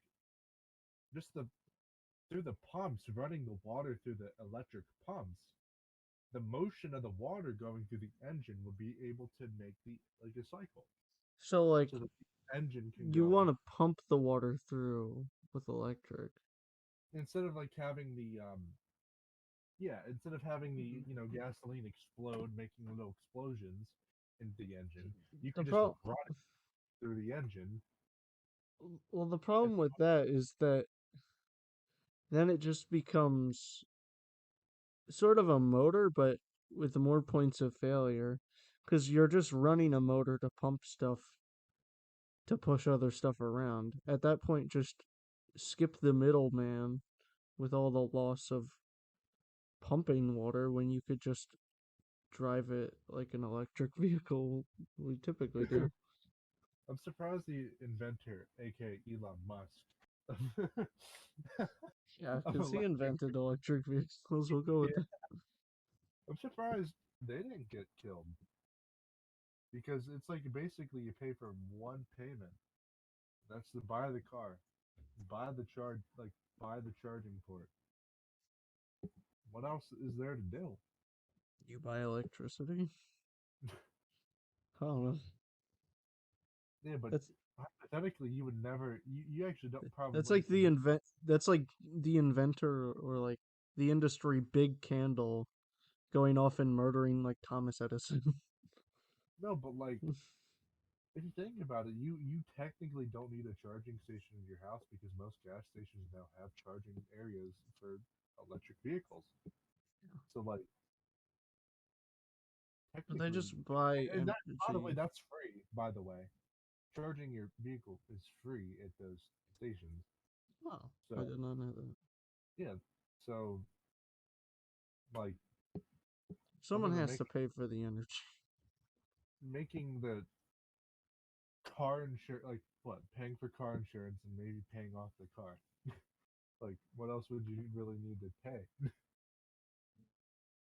just the through the pumps, running the water through the electric pumps. The motion of the water going through the engine would be able to make the like a cycle, So like so that the engine can you want go to pump the water through with electric. instead of like having the yeah, instead of having the gasoline explode, making little explosions in the engine, you The could just pro run it through the engine. well the And, problem with that is that then it just becomes sort of a motor, but with more points of failure, because you're just running a motor to pump stuff to push other stuff around. At that point, just skip the middleman with all the loss of pumping water when you could just drive it like an electric vehicle we typically do. I'm surprised the inventor, aka Elon Musk, Yeah, of because he electric, invented electric vehicles. We'll go with yeah, that. I'm surprised they didn't get killed because it's like basically you pay for one payment. That's to buy the car, buy the charge, like buy the charging port. What else is there to do? You buy electricity? I don't know. Yeah, but That's hypothetically, you would never. You actually don't that's probably like the would. invent. That's like the inventor or like the industry big candle going off and murdering like Thomas Edison. No, but like if you think about it, you technically don't need a charging station in your house because most gas stations now have charging areas for electric vehicles. So like But they technically, just buy and that by the way, energy. that's free. By the way, charging your vehicle is free at those stations. Oh, I So did not know that. yeah, so like other Someone than has to pay for the energy. making the car insurance, like what, paying for car insurance and maybe paying off the car. Like, what else would you really need to pay?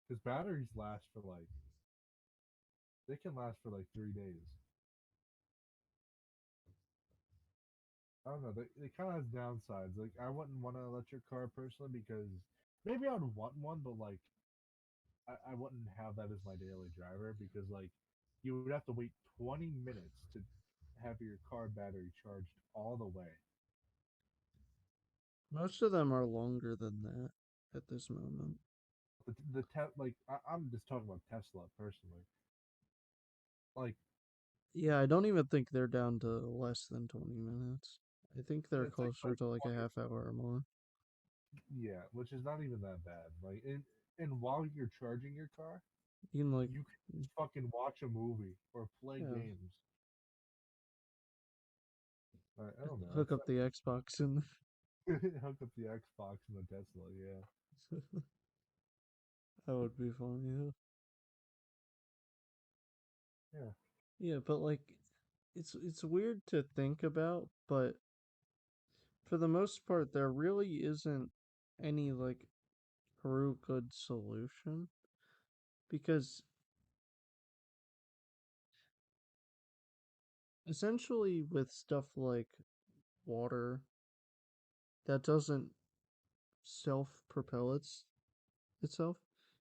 Because batteries last for like, they can last for like 3 days. I don't know. They kind of has downsides. Like I wouldn't want an electric car personally because maybe I would want one, but like I wouldn't have that as my daily driver because like you would have to wait 20 minutes to have your car battery charged all the way. Most of them are longer than that at this moment. I'm just talking about Tesla personally. Like Yeah, I don't even think they're down to less than 20 minutes. I think they're it's closer like to like a 20, half hour or more. yeah, which is not even that bad. And while you're charging your car, You can like, you can just fucking watch a movie or play yeah, games. I don't know. hook up the Xbox and Hook up the Xbox and the Tesla. Yeah, that would be fun, yeah. yeah. Yeah, but like it's weird to think about, but for the most part there really isn't any like true good solution because essentially with stuff like water that doesn't self-propel itself,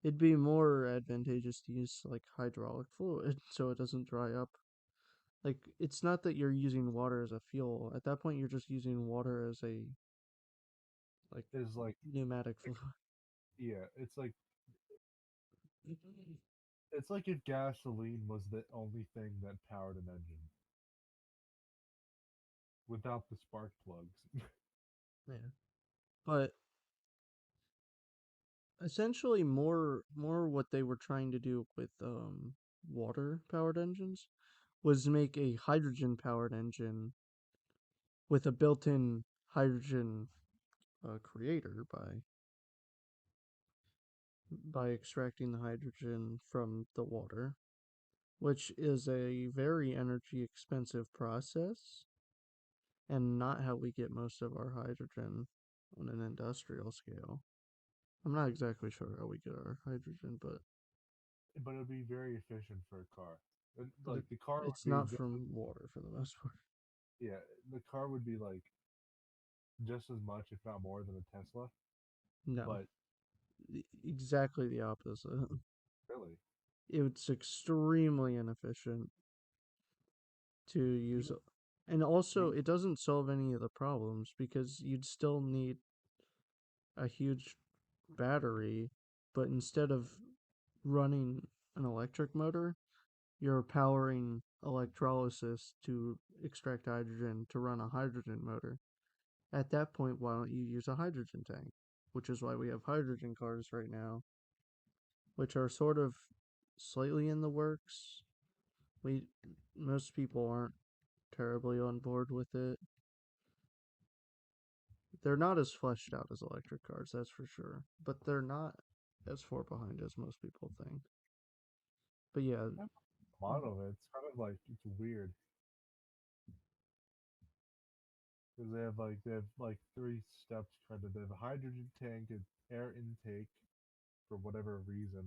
it'd be more advantageous to use like hydraulic fluid so it doesn't dry up. Like it's not that you're using water as a fuel. At that point you're just using water as a like Is pneumatic like fluid. yeah, it's like if gasoline was the only thing that powered an engine without the spark plugs. Yeah. But essentially more what they were trying to do with water powered engines was make a hydrogen powered engine with a built-in hydrogen creator by extracting the hydrogen from the water, which is a very energy expensive process and not how we get most of our hydrogen on an industrial scale. I'm not exactly sure how we get our hydrogen, But it'd be very efficient for a car. but Like the car it's would be not just as, from water for the most part. yeah, the car would be like just as much, if not more, than a Tesla. No, But exactly the opposite. really, It's extremely inefficient to you use, know, and also you it doesn't solve any of the problems because you'd still need a huge battery, but instead of running an electric motor, you're powering electrolysis to extract hydrogen to run a hydrogen motor. At that point, why don't you use a hydrogen tank? Which is why we have hydrogen cars right now, which are sort of slightly in the works. We Most people aren't terribly on board with it. They're not as fleshed out as electric cars, that's for sure, but they're not as far behind as most people think. But yeah, have a lot of it. It's kind of like it's weird because they have like three steps. Kind of, they have a hydrogen tank, an air intake for whatever reason,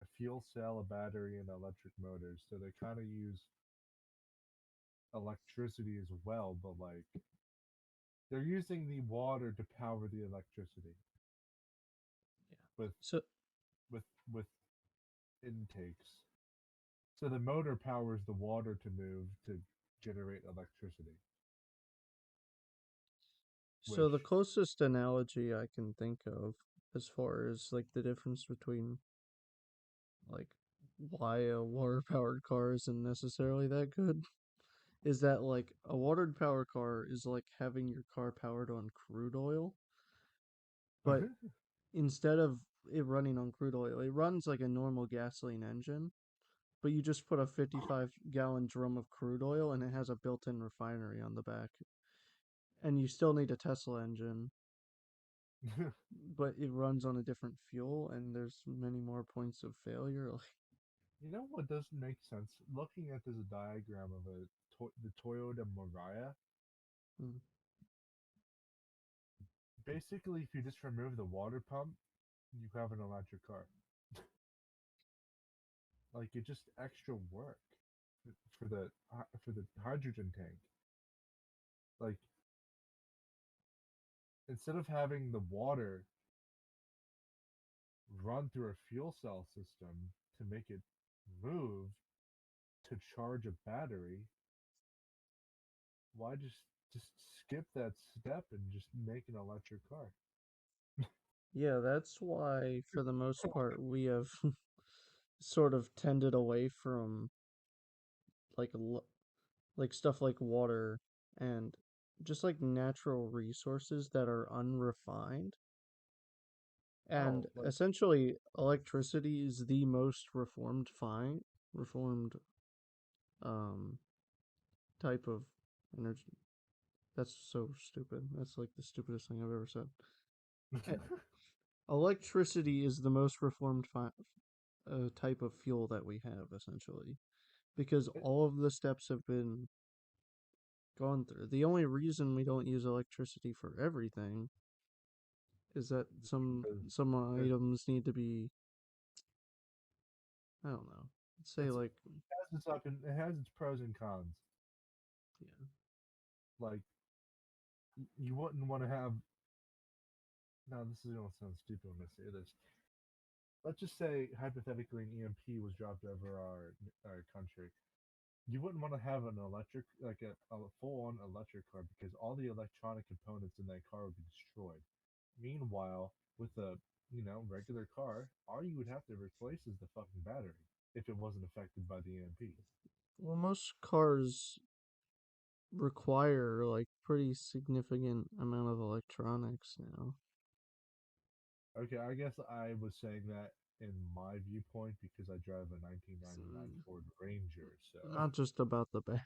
a fuel cell, a battery, and electric motors. So they kind of use electricity as well, but like they're using the water to power the electricity yeah. with So with with intakes. So the motor powers the water to move to generate electricity, so the which closest analogy I can think of as far as like the difference between like why a water powered car isn't necessarily that good is that like a water powered car is like having your car powered on crude oil, but instead of it running on crude oil, it runs like a normal gasoline engine, but you just put a 55-gallon drum of crude oil and it has a built-in refinery on the back. And you still need a Tesla engine, but it runs on a different fuel and there's many more points of failure. you know what doesn't make sense? Looking at this diagram of the Toyota Mirai, Mm. basically, if you just remove the water pump, you have an electric car. Like it's just extra work for the hydrogen tank. Like instead of having the water run through a fuel cell system to make it move to charge a battery, why just skip that step and just make an electric car? Yeah, that's why, for the most part, we have sort of tended away from like like stuff like water and just like natural resources that are unrefined. And Oh, like essentially, electricity is the most reformed um type of energy. That's so stupid. That's like the stupidest thing I've ever said. E- Electricity is the most reformed type of fuel that we have, essentially, because all of the steps have been gone through. The only reason we don't use electricity for everything is that because some it, items need to be, I don't know, say like, it has its pros and cons. yeah. Like you wouldn't want to have. Now this is gonna sound stupid when I say this. Let's just say hypothetically an EMP was dropped over our country. You wouldn't want to have an electric like a full on electric car because all the electronic components in that car would be destroyed. Meanwhile, with a regular car, all you would have to replace is the fucking battery if it wasn't affected by the EMP. Well, most cars require like pretty significant amount of electronics now. Okay, I guess I was saying that in my viewpoint because I drive a It's 1999 Ford Ranger, so not just about the bad.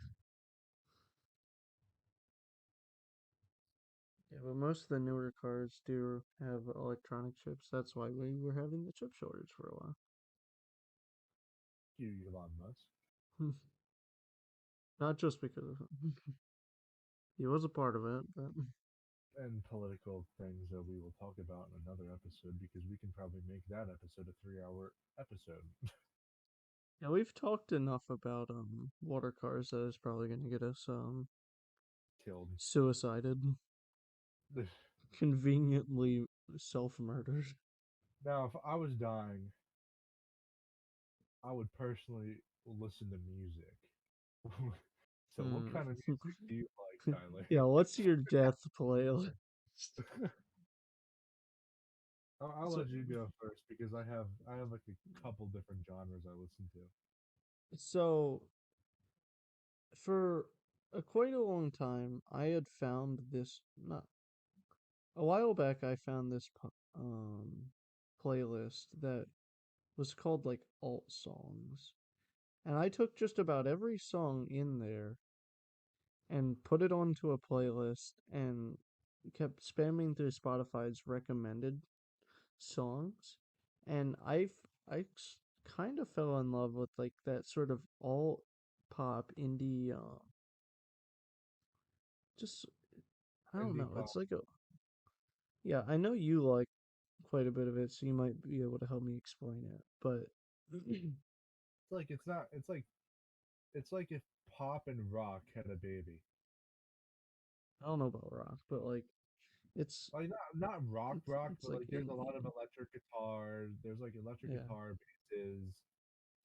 Yeah, but most of the newer cars do have electronic chips. That's why we were having the chip shortage for a while. you Elon Musk. Not just because of him. He was a part of it, but And political things that we will talk about in another episode because we can probably make that episode a 3 hour episode. yeah, we've talked enough about water cars that is probably gonna get us Killed. suicided, conveniently self-murdered. Now, if I was dying, I would personally listen to music. So, what Hmm. kind of music do you like, Tyler? Yeah, what's your death playlist? I'll So, let you go first because I have like a couple different genres I listen to. so for quite a long time, I had found this not a while back. I found this playlist that was called like alt songs, and I took just about every song in there and put it onto a playlist and kept spamming through Spotify's recommended songs, and I kind of fell in love with like that sort of alt pop indie just I don't Indie know. pop. It's like a yeah, I know you like quite a bit of it, so you might be able to help me explain it. But It's like it's not. It's like if pop and rock had a baby. I don't know about rock, but like it's Like not rock rock, it's but like like there's a lot of indie. electric guitar. There's like electric Yeah. guitar basses.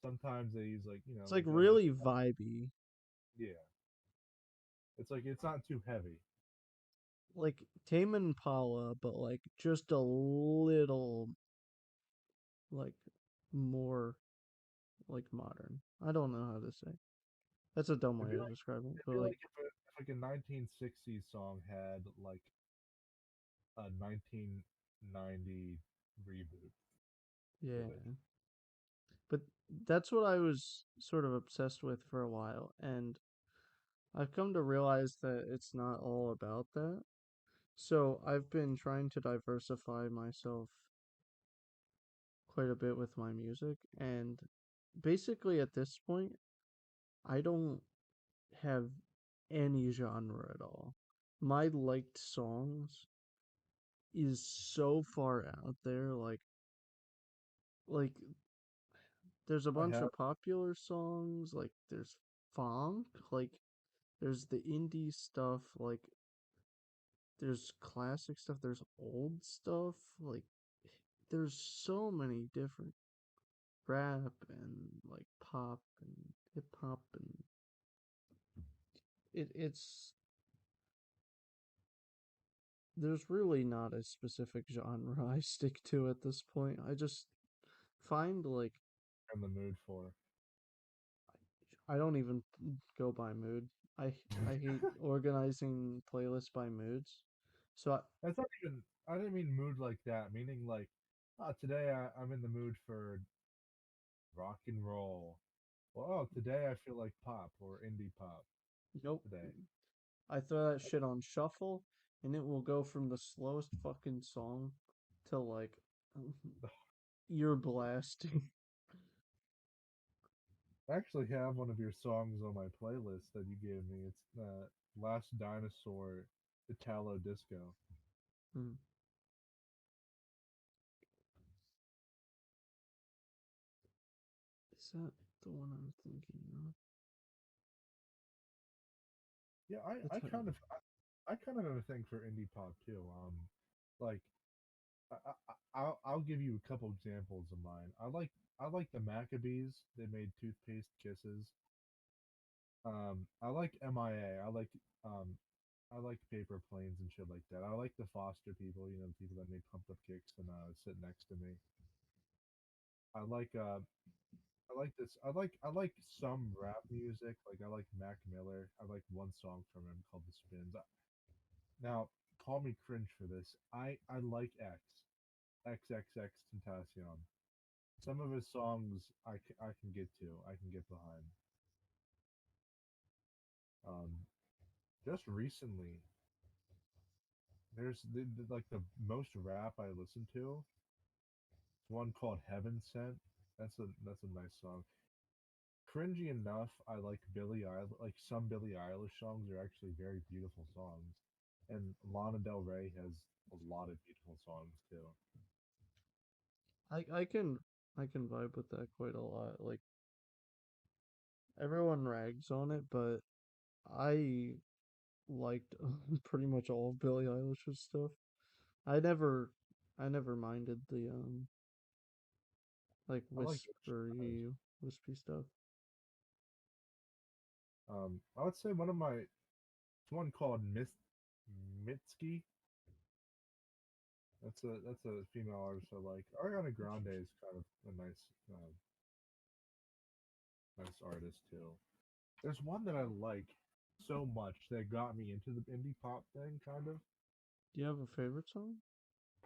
Sometimes they use like It's like drums. really vibey. Yeah, it's like it's not too heavy. Like Tame Impala, but like just a little like more like modern. I don't know how to say. That's a dumb It'd way be of like describing it, it'd but be like if like a 1960s song had like a 1990 reboot to it. yeah. But that's what I was sort of obsessed with for a while, and I've come to realize that it's not all about that. So I've been trying to diversify myself quite a bit with my music, and basically at this point, I don't have any genre at all. My liked songs is so far out there, like there's a I bunch have of popular songs, like there's funk, like there's the indie stuff, like there's classic stuff, there's old stuff, like there's so many different rap and like pop and hip hop and it's there's really not a specific genre I stick to at this point. I just find like in the mood for. I don't even go by mood. I I hate organizing playlists by moods. So That's not even. I didn't mean mood like that. Meaning like, today I'm in the mood for rock and roll. Well, today I feel like pop or indie pop nope. today. I throw that shit on shuffle and it will go from the slowest fucking song to like ear blasting. I actually have one of your songs on my playlist that you gave me. It's Last Dinosaur Italo Disco. Hmm. Is that the one I'm thinking of? Yeah, It's I kind of I kind of have a thing for indie pop too. Like I'll give you a couple examples of mine. I like the Maccabees. They made Toothpaste Kisses. I like MIA. Um I like Paper Planes and shit like that. I like the Foster people. You know, the people that made Pumped Up Kicks and sit next to me. I like I like this. I like some rap music. Like I like Mac Miller. I like one song from him called The Spins. Now, call me cringe for this. I like XXX Tentacion. Some of his songs I can get to. I can get behind. Um, just recently, there's like the most rap I listen to. It's one called Heaven Sent. That's a nice song. Cringy enough, I like Billie Eilish. Like some Billie Eilish songs are actually very beautiful songs, and Lana Del Rey has a lot of beautiful songs too. I I can vibe with that quite a lot. Like everyone rags on it, but I liked pretty much all of Billie Eilish's stuff. I never I never minded the like I like what she does. wispy stuff. I would say one of my one called Mitski. That's a female artist I like. Ariana Grande is kind of a nice artist too. There's one that I like so much that got me into the indie pop thing, kind of. Do you have a favorite song?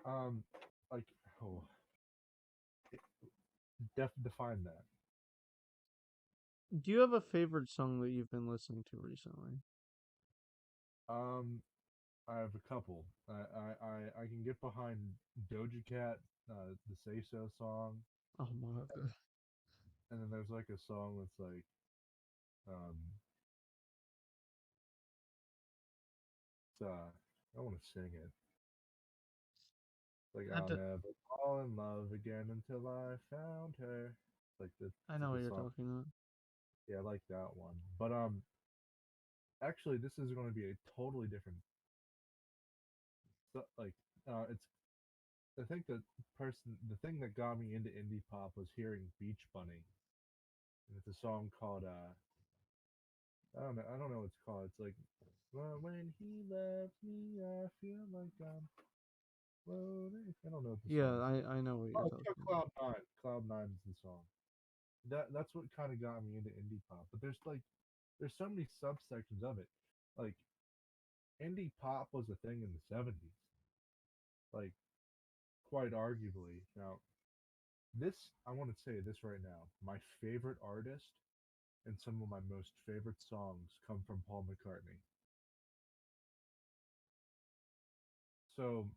Um, like oh, define that. Do you have a favorite song that you've been listening to recently? Um, I have a couple. I can get behind Doja Cat, the Say So song, Oh my god. and then there's like a song that's like um, I want to sing it. Like I, I'll d- never fall in love again until I found her. Like I it's know like what a you're song. talking about. Yeah, I like that one. But actually, this is going to be a totally different. Like it's I think the thing that got me into indie pop was hearing Beach Bunny, and it's a song called I don't know what it's called. It's like well, when he left me, I feel like I'm floating. I don't know what the Yeah, song's called. I know what you're Oh, it's talking called about. Cloud Nine. Cloud Nine is the song. That's what kind of got me into indie pop. But there's so many subsections of it. Like indie pop was a thing in the '70s. Like quite arguably. Now this I want to say this right now. My favorite artist and some of my most favorite songs come from Paul McCartney. So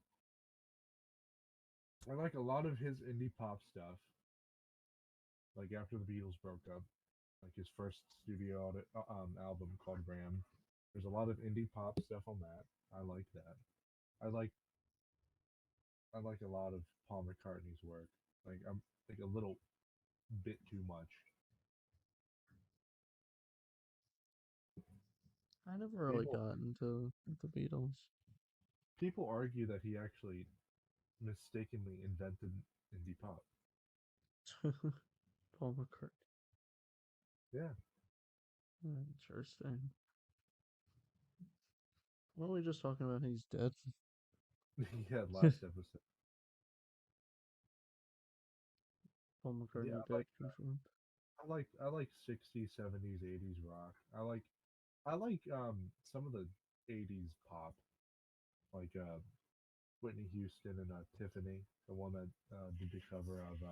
I like a lot of his indie pop stuff. Like after the Beatles broke up, like his first album called Ram. There's a lot of indie pop stuff on that. I like that. I like I like a lot of Paul McCartney's work. Like I'm like a little bit too much. I never really People got into the Beatles. People argue that he actually mistakenly invented indie pop. Paul McCartney. Yeah, Interesting. Weren't we just talking about he's dead? yeah. Last episode. Paul Yeah, McCartney dead confirmed. I like 60s, 70s, 80s rock. I like some of the 80s pop, like Whitney Houston and Tiffany, the one that did the cover of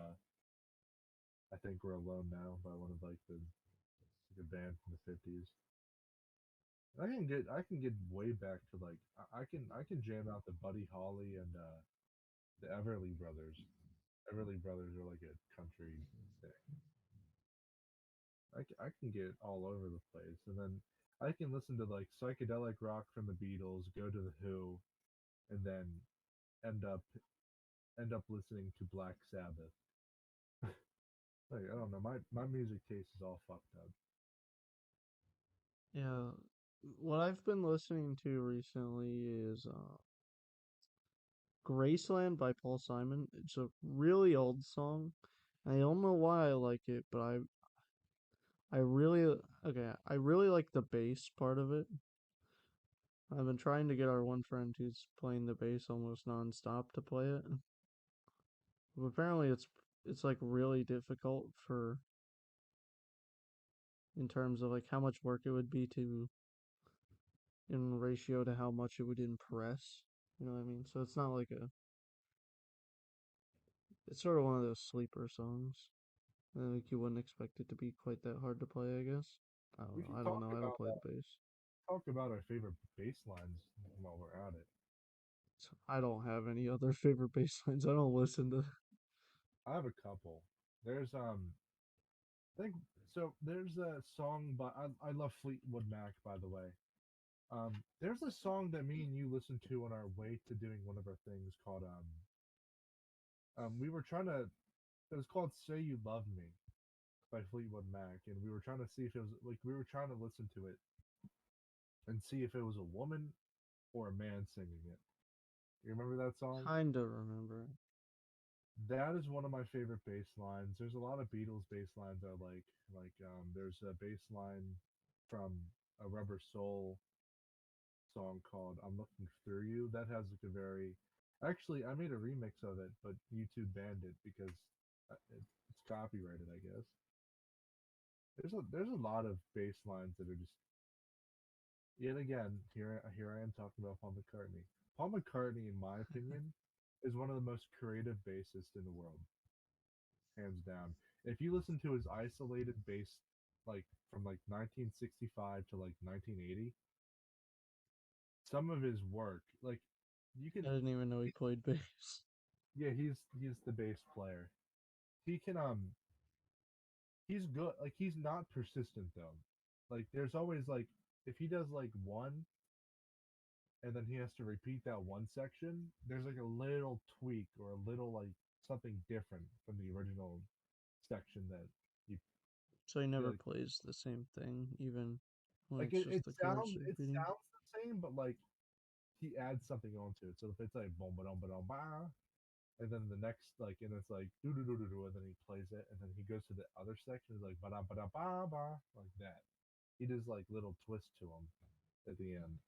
I Think We're Alone Now by one of like a band from the 50s. I can get way back to like I can jam out the Buddy Holly and the Everly Brothers. Everly Brothers are like a country thing. I can get all over the place, and then I can listen to like psychedelic rock from the Beatles, go to the Who, and then end up end up listening to Black Sabbath. Like I don't know, my music taste is all fucked up. Yeah. What I've been listening to recently is Graceland by Paul Simon. It's a really old song. I don't know why I like it, but I really I really like the bass part of it. I've been trying to get our one friend who's playing the bass almost nonstop to play it. But apparently it's like really difficult for in terms of like how much work it would be to in ratio to how much it would impress. You know what I mean? So it's not like a it's sort of one of those sleeper songs. Like you wouldn't expect it to be quite that hard to play, I guess. I don't We know. can I don't talk know. I don't about play the bass. our favorite bass lines while we're at it. So I don't have any other favorite bass lines. I don't listen to. I have a couple. There's I think so. There's a song by I love Fleetwood Mac, by the way. There's a song that me and you listened to on our way to doing one of our things called we were trying to it was called Say You Love Me by Fleetwood Mac, and we were trying to see if it was like we were trying to listen to it and see if it was a woman or a man singing it. You remember that song? Kind of remember. That is one of my favorite bass lines. There's a lot of Beatles bass lines I like. There's a bass line from a Rubber Soul song called "I'm Looking Through You" that has like a very actually I made a remix of it, but YouTube banned it because it's copyrighted, I guess. There's a lot of bass lines that are just yet again here I am talking about Paul McCartney. Paul McCartney, in my opinion, is one of the most creative bassists in the world, hands down. If you listen to his isolated bass, like from like 1965 to like 1980, some of his work, like you I can, didn't even know he played bass. yeah, he's the bass player. He can he's good. Like he's not persistent though. Like there's always like if he does like one and then he has to repeat that one section, there's like a little tweak or a little like something different from the original section that you So he never like plays the same thing, even when like it's it, just the chords it repeating. sounds the same, but like he adds something onto it. So if it's like boom ba dum ba dum ba, and then the next like and it's like do do do do do, and then he plays it, and then he goes to the other section, it's like ba da ba da ba ba, like that. He does like little twists to them at the end.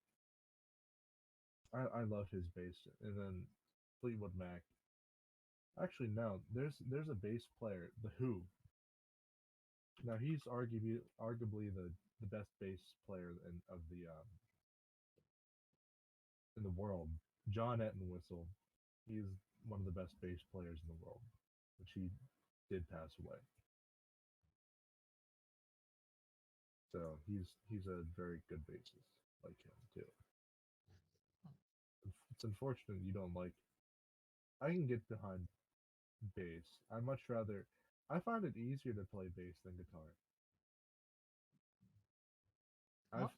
I love his bass, and then Fleetwood Mac. Actually, no, there's a bass player, the Who. Now he's arguably the best bass player of the in the world. John Entwistle. He's one of the best bass players in the world, which he did pass away. So he's a very good bassist, like him too. It's unfortunate you don't like. I can get behind bass. I much rather. I find it easier to play bass than guitar. Huh?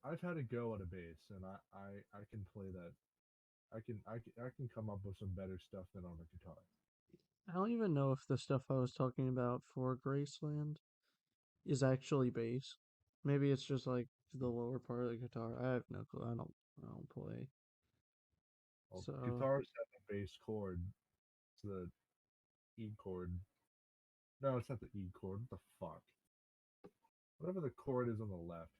I've had a go at a bass, and I can play that. I can come up with some better stuff than on a guitar. I don't even know if the stuff I was talking about for Graceland is actually bass. Maybe it's just like the lower part of the guitar. I have no clue. I don't play. Well, So guitars have a bass chord. It's the E chord. No, it's not the E chord. What the fuck? Whatever the chord is on the left,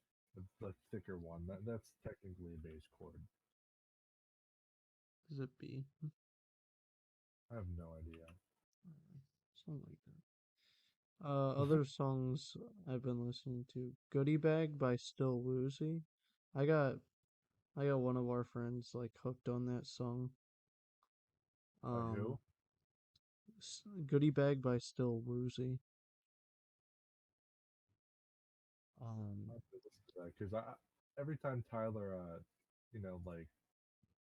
the thicker one. That's technically a bass chord. is it B? I have no idea. Something like that. Other songs I've been listening to: "Goodie Bag" by Still Woozy. I got I got one of our friends like hooked on that song. By Um, who? "Goodie Bag" by Still Woozy. I Um, have to listen to that because every time Tyler like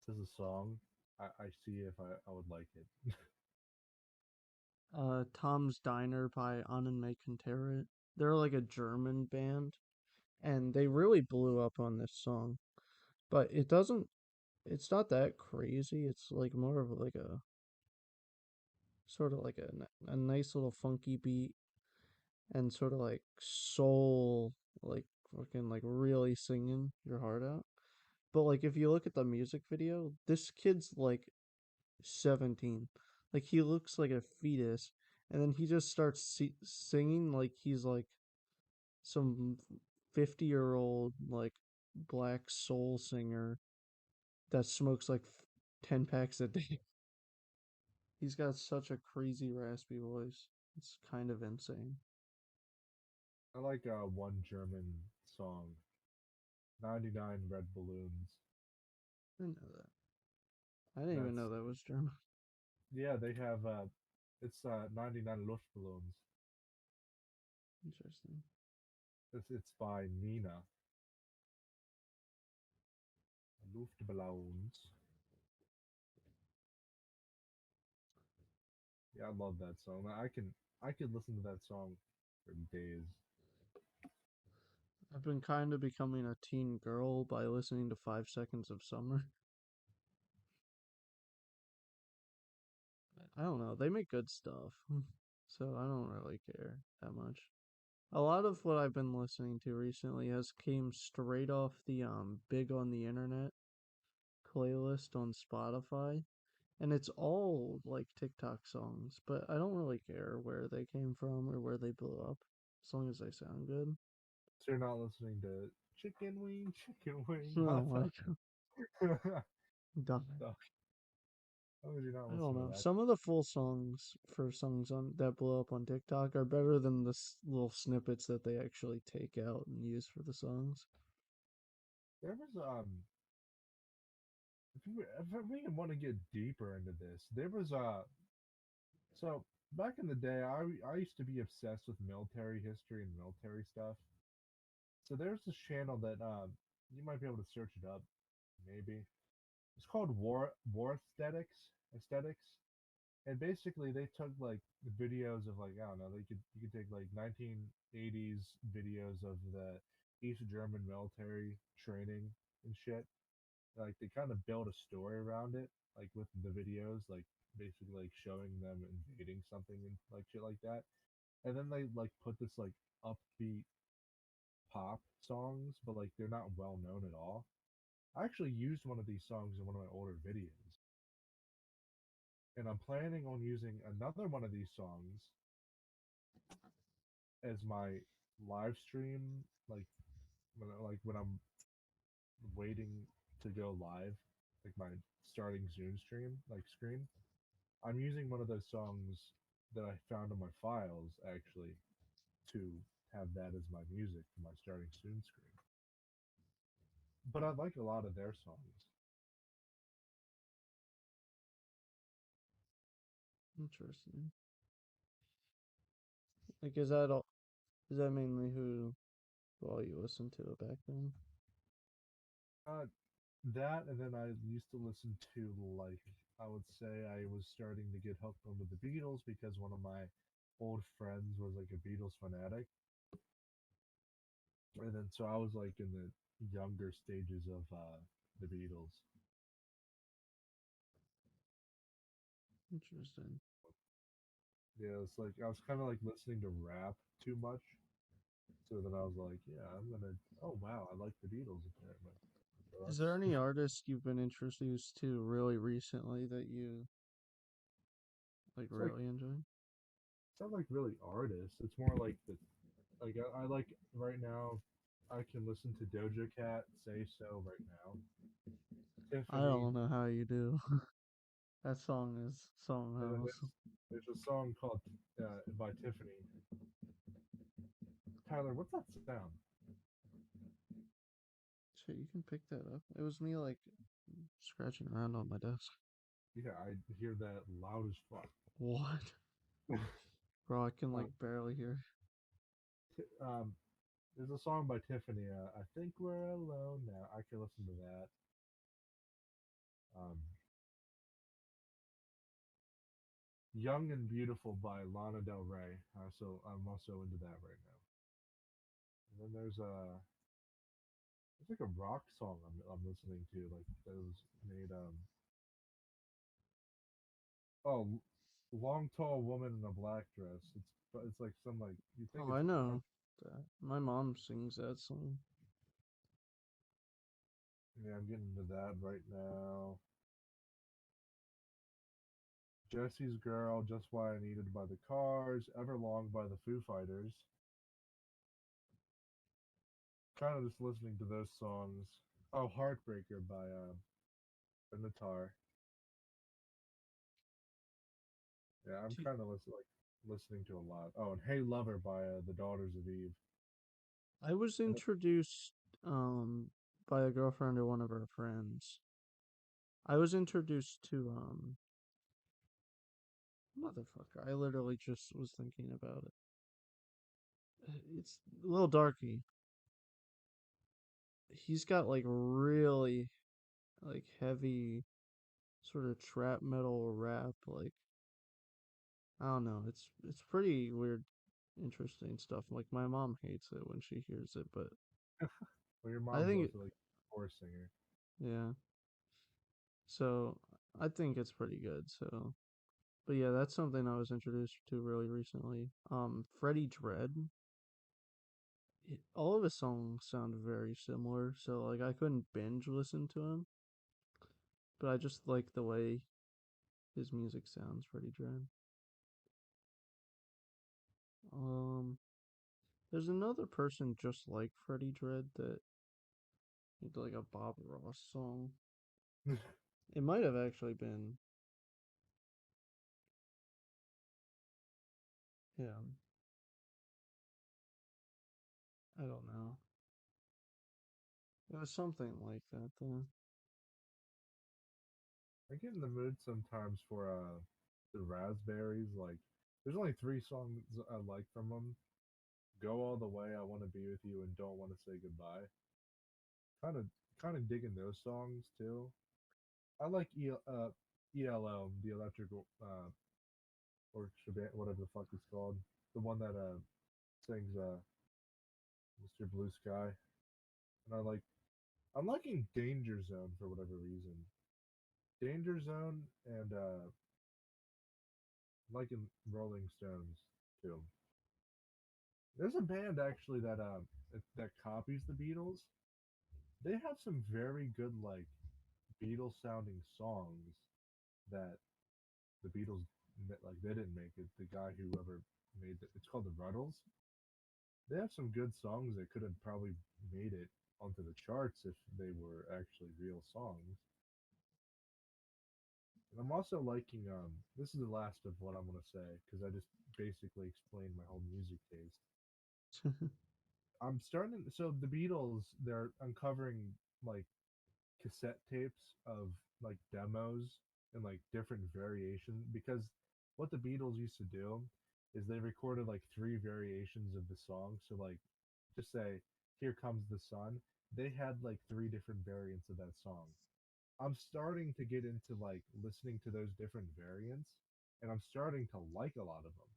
says a song, I see if I would like it. Tom's Diner by Annenmai Conterrett. They're like a German band, and they really blew up on this song. But it's not that crazy. It's like more of like a sort of like a nice little funky beat and sort of like soul, like fucking like really singing your heart out. But like if you look at the music video, this kid's like 17. Like he looks like a fetus, and then he just starts singing like he's like some 50-year-old like black soul singer that smokes like 10 packs a day. He's got such a crazy raspy voice. It's kind of insane. I like one German song, 99 Red Balloons. I didn't know that. I didn't even That's know that was German. yeah, they have it's 99 Luftballons. Interesting. It's by Nina. Luftballons. Yeah, I love that song. I could listen to that song for days. I've been kind of becoming a teen girl by listening to 5 Seconds of Summer. I don't know. They make good stuff. So I don't really care that much. A lot of what I've been listening to recently has came straight off the Big on the Internet playlist on Spotify, and it's all like TikTok songs, but I don't really care where they came from or where they blew up, as long as they sound good. So you're not listening to Chicken Wing, Oh Hot my Dog. god. What Done. the? How would you not I don't listen to know. that? Some of the full songs for songs on that blow up on TikTok are better than the little snippets that they actually take out and use for the songs. There was if we want to get deeper into this, there was so back in the day, I used to be obsessed with military history and military stuff. So there's this channel that you might be able to search it up, maybe. It's called War Aesthetics, and basically they took like the videos of like I don't know, you could take like 1980s videos of the East German military training and shit. Like they kind of build a story around it, like with the videos, like basically like showing them invading something and like shit like that. And then they like put this like upbeat pop songs, but like they're not well known at all. I actually used one of these songs in one of my older videos, and I'm planning on using another one of these songs as my live stream, like when I'm waiting to go live, like my starting Zoom stream, like screen. I'm using one of those songs that I found on my files actually to have that as my music for my starting Zoom screen. But I like a lot of their songs. Interesting. Like, is that all? Is that mainly who all you listened to back then? Uh, that and then I used to listen to like I would say I was starting to get hooked onto the Beatles because one of my old friends was like a Beatles fanatic, and then so I was like in the younger stages of the Beatles. Interesting. Yeah, it's like I was kind of like listening to rap too much, so then I was like, yeah, I'm gonna. Oh wow, I like the Beatles apparently. So Is there that's any artist you've been introduced to really recently that you like it's like really enjoy? it's not like really artists. It's more like the like I like right now. I can listen to Doja Cat say so right now. I Tiffany, don't know how you do. That song is something and then else. there's a song called by Tiffany. Tyler, what's that sound? Shit, you can pick that up. It was me like scratching around on my desk. Yeah, I hear that loud as fuck. What? Bro, I can um, like barely hear. um, there's a song by Tiffany. I think we're alone now. I can listen to that. Um, Young and Beautiful by Lana Del Rey. So I'm also into that right now. And then there's like a rock song I'm listening to like that was made oh long tall woman in a black dress. It's like some like you think Oh, it's I country. know that. My mom sings that song. Yeah, I'm getting into that right now. Jesse's Girl, Just Why I Needed by the Cars, Everlong by the Foo Fighters. Kind of just listening to those songs. Oh, Heartbreaker by Benatar. Yeah, I'm T- kind of listening to a lot. Oh, and Hey Lover by the Daughters of Eve. I was And introduced by a girlfriend or one of her friends. I was introduced to motherfucker. I literally just was thinking about it. It's a little darky. He's got like really like heavy sort of trap metal rap like I don't know. It's pretty weird, interesting stuff. Like my mom hates it when she hears it, but well, your I mom's think it, also like a chorus singer. yeah. So I think it's pretty good. So, but yeah, that's something I was introduced to really recently. Freddie Dredd. All of his songs sound very similar, so like I couldn't binge listen to him, but I just like the way his music sounds. Freddie Dredd. Um, there's another person just like Freddie Dredd that did like a Bob Ross song. It might have actually been, yeah, I don't know. It was something like that though. I get in the mood sometimes for the Raspberries. Like, there's only three songs I like from them. Go All the Way, I Want to Be With You, and Don't Want to Say Goodbye. Kind of kind of digging those songs too. I like ELO, the electrical orchestra band, whatever the fuck it's called. The one that sings Mr. Blue Sky. And I'm liking Danger Zone for whatever reason. Danger Zone and liking Rolling Stones too. There's a band actually that copies the Beatles. They have some very good like Beatles sounding songs that the Beatles like they didn't make it. The guy whoever made it, it's called the Ruddles. They have some good songs that could have probably made it onto the charts if they were actually real songs. And I'm also liking this is the last of what I'm gonna say because I just basically explained my whole music taste. I'm starting so the Beatles they're uncovering like cassette tapes of like demos and like different variations because what the Beatles used to do is they recorded like three variations of the song. So like just say Here Comes the Sun, they had like three different variants of that song. I'm starting to get into like listening to those different variants and I'm starting to like a lot of them.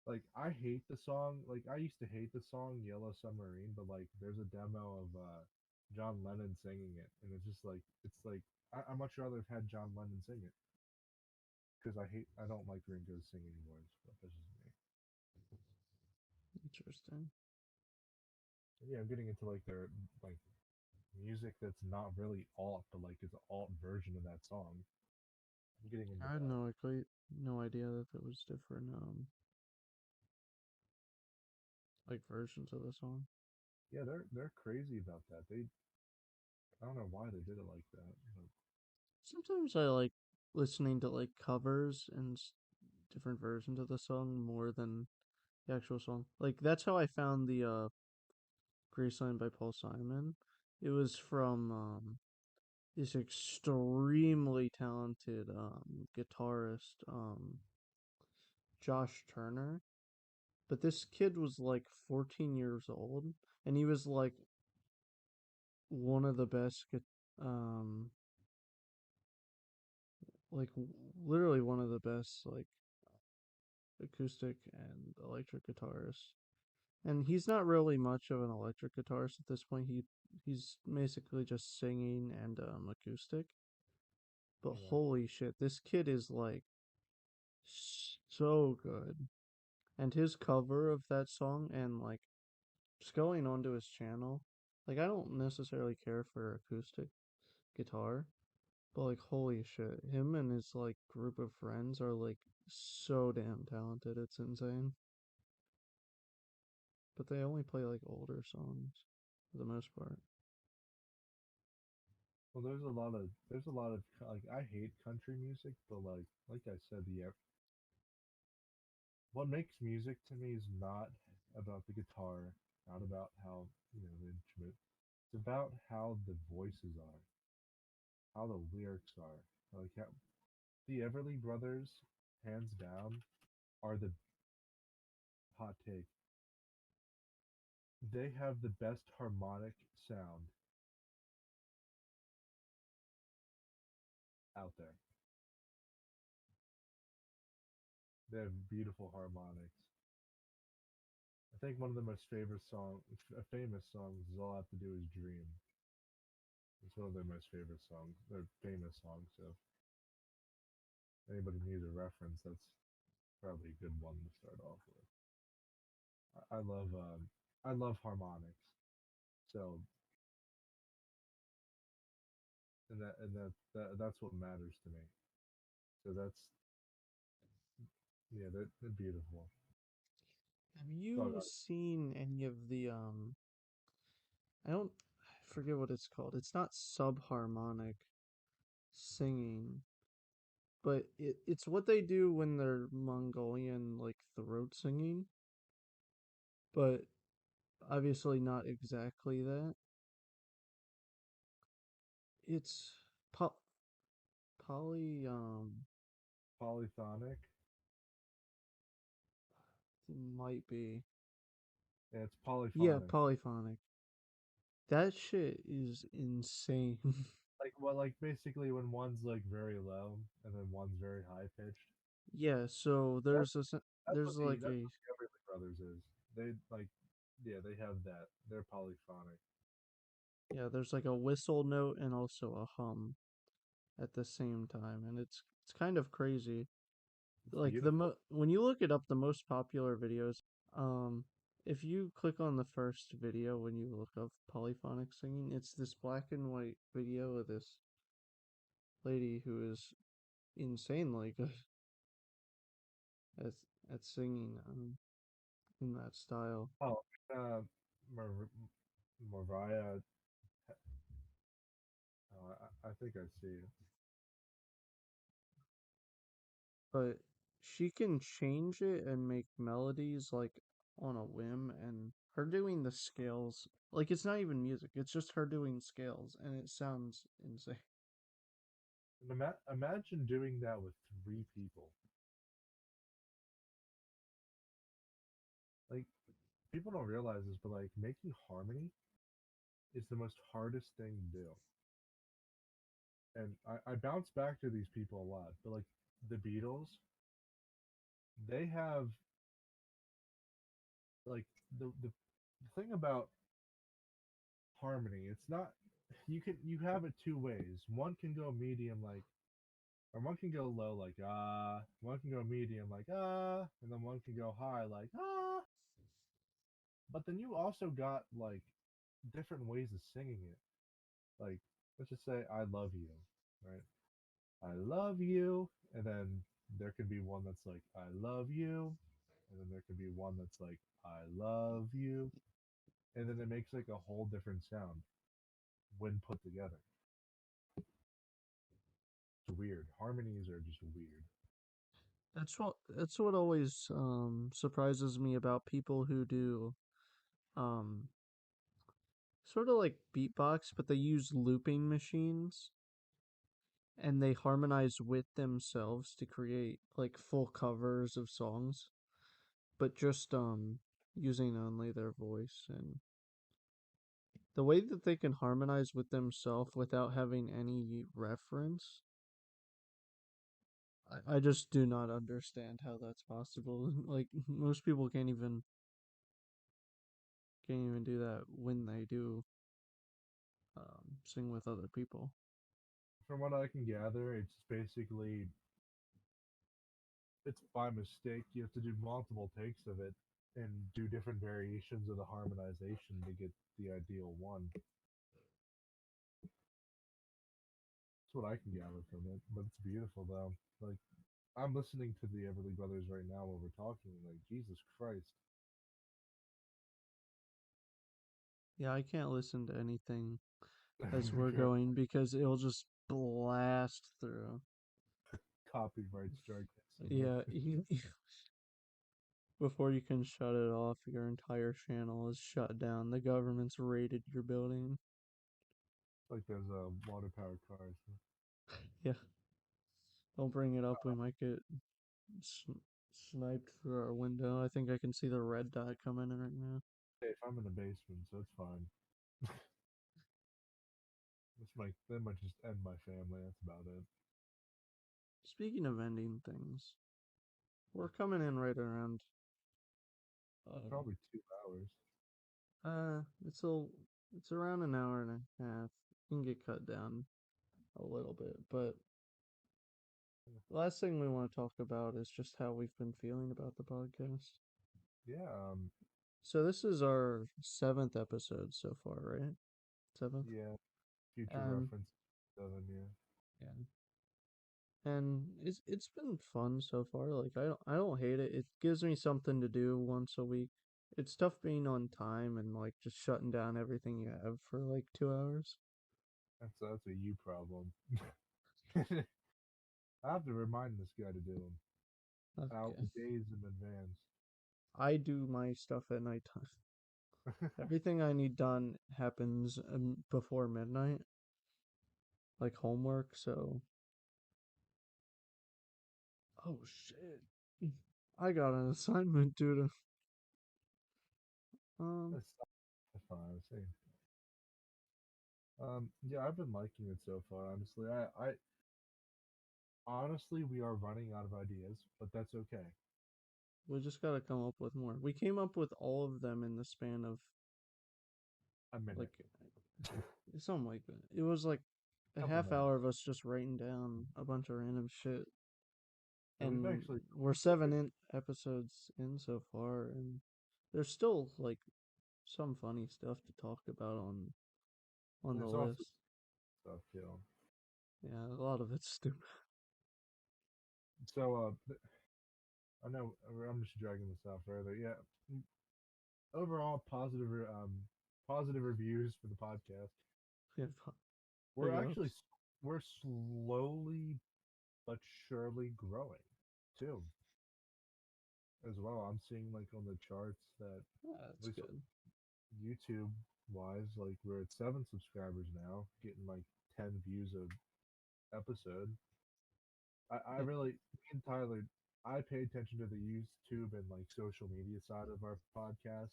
Like I hate the song. Like I used to hate the song Yellow Submarine, but like there's a demo of John Lennon singing it, and it's like I much rather have had John Lennon sing it because I don't like Ringo's singing voice, but that's just me. Interesting. And yeah, I'm getting into like their like music that's not really alt, but like it's an alt version of that song. I'm getting into I had that. no idea that there was different like versions of the song. Yeah, they're crazy about that. They I don't know why they did it like that. But Sometimes I like listening to like covers and different versions of the song more than the actual song. Like that's how I found the Graceland by Paul Simon. It was from this extremely talented guitarist, Josh Turner. But this kid was like 14 years old, and he was one of the best, um, like literally one of the best acoustic and electric guitarists. And he's not really much of an electric guitarist at this point. He's basically just singing and acoustic. But yeah. holy shit, this kid is like so good. And his cover of that song and like just going onto his channel, like I don't necessarily care for acoustic guitar, but like holy shit, him and his like group of friends are like so damn talented. It's insane. But they only play like older songs for the most part. Well, there's a lot of like I hate country music, but like I said, the what makes music to me is not about the guitar, not about how the instrument. It's about how the voices are, how the lyrics are. Like how, the Everly Brothers, hands down, are the hot take. They have the best harmonic sound out there. They have beautiful harmonics. I think one of the most favorite song, famous songs, is "All I Have to Do Is Dream." It's one of their most favorite songs, their famous songs. So if anybody needs a reference, that's probably a good one to start off with. I love harmonics. So that's what matters to me. So that's yeah, they're beautiful. Have So you seen any of the I don't I forget what it's called. It's not subharmonic singing, but it's what they do when they're Mongolian like throat singing, but obviously not exactly that. It's po- poly polyphonic. might be. Yeah, it's Yeah, polyphonic. polyphonic. That shit is insane. Like basically when one's like very low and then one's very high pitched. Yeah, so That's there's like that's a what the Everly Brothers is. They like yeah, they have that. They're polyphonic. yeah, there's like a whistle note and also a hum at the same time, and it's kind of crazy. It's Like beautiful. when you look it up, the most popular videos, um, if you click on the first video when you look up polyphonic singing, it's this black and white video of this lady who is insanely good at at singing in that style. Oh, uh, Mar- Mariah. Oh, I think I see it. But she can change it and make melodies like on a whim, and her doing the scales, like it's not even music, it's just her doing scales and it sounds insane. And imagine doing that with three people. Like people don't realize this, but like making harmony is the most hardest thing to do. And I bounce back to these people a lot, but like the Beatles, they have like the thing about harmony. It's not you have it two ways. One can go medium like or one can go low like ah, one can go medium like ah, and then one can go high like ah. But then you also got like different ways of singing it. Like, let's just say I love you, right? I love you, and then there could be one that's like I love you, and then there could be one that's like I love you, and then it makes like a whole different sound when put together. It's weird. Harmonies are just weird. That's what always surprises me about people who do um sort of like beatbox, but they use looping machines and they harmonize with themselves to create like full covers of songs, but just using only their voice, and the way that they can harmonize with themselves without having any reference. I just do not understand how that's possible. Like most people can't even do that when they do sing with other people. From what I can gather, it's basically it's by mistake. You have to do multiple takes of it and do different variations of the harmonization to get the ideal one. That's what I can gather from it. But it's beautiful though. Like I'm listening to the Everly Brothers right now while we're talking. Like Jesus Christ, Yeah, I can't listen to anything as we we're can't going because it'll just blast through. copyright strike instantly. Yeah, before you can shut it off, your entire channel is shut down. The government's raided your building. Like those water powered cars. Yeah, don't bring it up. We might get sniped through our window. I think I can see the red dot coming in right now. Hey, if I'm in the basement, so it's fine. This might that might just end my family. That's about it. Speaking of ending things, we're coming in right around. Uh, Probably 2 hours. uh, it's a it's around an hour and a half. It can get cut down a little bit, but the last thing we want to talk about is just how we've been feeling about the podcast. Yeah. So this is our seventh episode so far, right? Seventh. Yeah. Future And reference. Doesn't yeah. yeah, and it's been fun so far. Like I don't hate it. It gives me something to do once a week. It's tough being on time and like just shutting down everything you have for like 2 hours. That's a you problem. I have to remind this guy to do them out Okay. days in advance. I do my stuff at nighttime. Everything I need done happens before midnight, like homework. So, oh shit, I got an assignment due to. Um, That's fine. Same. Yeah, I've been liking it so far. Honestly, I honestly we are running out of ideas, but that's okay. we just gotta come up with more. We came up with all of them in the span of A minute. like something like that. It was like a Couple half minutes. hour of us just writing down a bunch of random shit, And we've and actually we're episodes in so far, and there's still like some funny stuff to talk about on the there's also list. stuff, you know. Yeah, a lot of it's stupid. So I know I'm just dragging this out further. Yeah. Overall positive reviews for the podcast. Yeah, We're big actually ups. we're slowly but surely growing too as well. I'm seeing like on the charts that Yeah, at that's least good. YouTube wise, like we're at 7 subscribers now, getting like 10 views a episode. I Yeah, really me and Tyler I pay attention to the YouTube and like social media side of our podcast,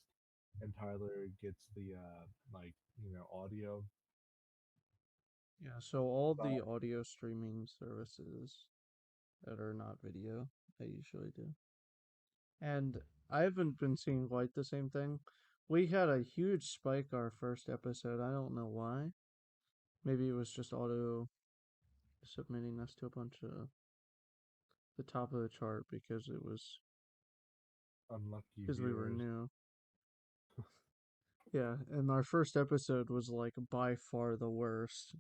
and Tyler gets the like audio yeah. So all the side. audio streaming services that are not video, I usually do. And I haven't been seeing quite the same thing. We had a huge spike our first episode. I don't know why. Maybe it was just auto submitting us to a bunch of the top of the chart Unlucky because we were viewers. new. Yeah, and our first episode was like by far the worst.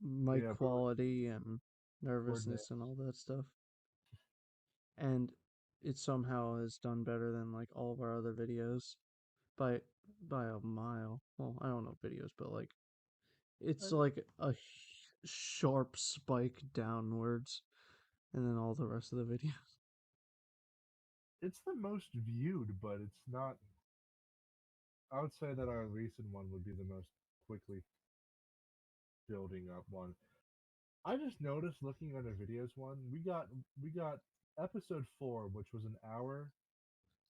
Mic Yeah, quality and we're next. nervousness and all that stuff. And it somehow has done better than like all of our other videos by by a mile. Well, I don't know videos, but like it's I- like a sharp spike downwards, and then all the rest of the videos. It's the most viewed, but it's not. I would say that our recent one would be the most quickly building up one. I just noticed looking at our videos one, we got episode 4, which was an hour,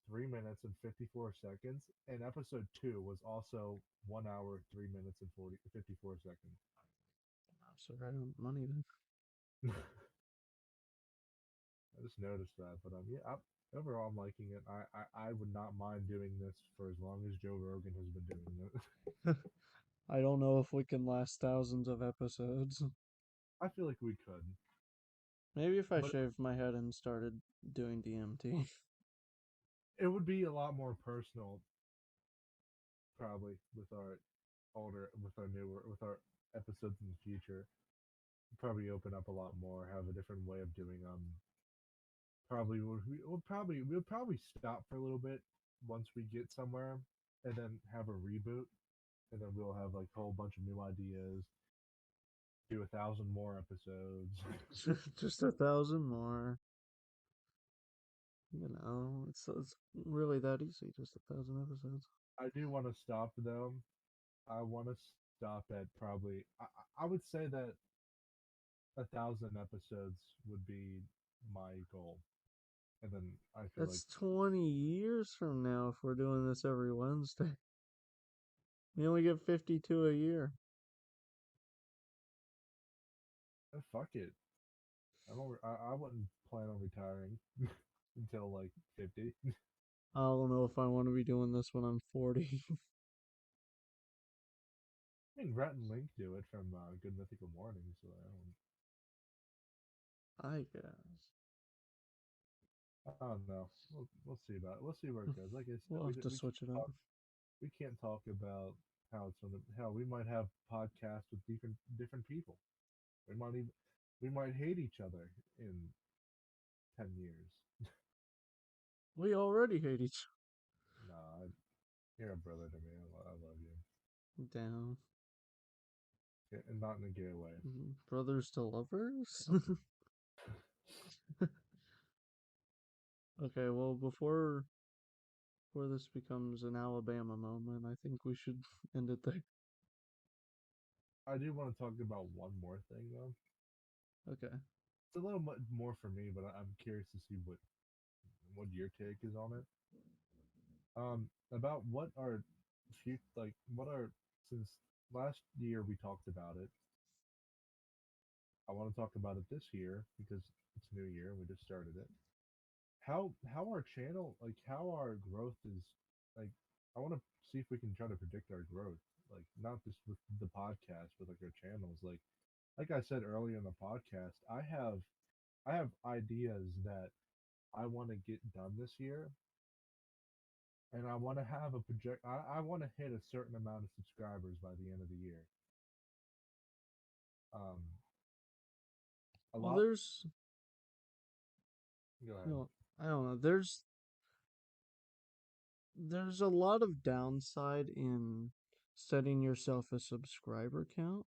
3 minutes and 54 seconds, and episode 2 was also 1 hour, 3 minutes and 54 seconds. So right on the money then. I just noticed that, but yeah, overall I'm liking it. I would not mind doing this for as long as Joe Rogan has been doing it. I don't know if we can last thousands of episodes. I feel like we could, Maybe if I but shaved my head and started doing DMT. it would be a lot more personal, probably with our newer, with our episodes in the future. Probably open up a lot more, have a different way of doing probably we'll probably stop for a little bit once we get somewhere, and then have a reboot, and then we'll have like a whole bunch of new ideas, do 1,000 more episodes. Just 1,000 more. It's really that easy. Just 1,000 episodes. I do want to stop though. I want to stop at probably. I would say that 1,000 episodes would be my goal, and then I feel like That's 20 years from now if we're doing this every Wednesday. We only get 52 a year. fuck it. I wouldn't plan on retiring until like 50. I don't know if I want to be doing this when I'm 40. I mean, Rhett and Link do it from Good Mythical Morning, so I guess. I don't know. We'll see about it. We'll see where it goes. Like I said, We'll have to switch it up. we can't talk about how it's gonna how we might have podcasts with different people. We might even we might hate each other in 10 years. We already hate each Nah, you're a brother to me. I love you, other. Down. and not in a gay way. Brothers to lovers? Okay, well, before this becomes an Alabama moment, I think we should end it there. I do want to talk about one more thing though. Okay. It's a little more for me, but I'm curious to see what your take is on it. About what are what are since last year we talked about it. I want to talk about it this year because it's New Year and we just started it. How our channel, like how our growth is, like I want to see if we can try to predict our growth, like not just with the podcast, but like our channels. Like I said earlier in the podcast, I have ideas that I want to get done this year, and I want to have a project. I want to hit a certain amount of subscribers by the end of the year. Um, a Well, lot. there's, Go you ahead. know, I don't know. There's a lot of downside in setting yourself a subscriber count.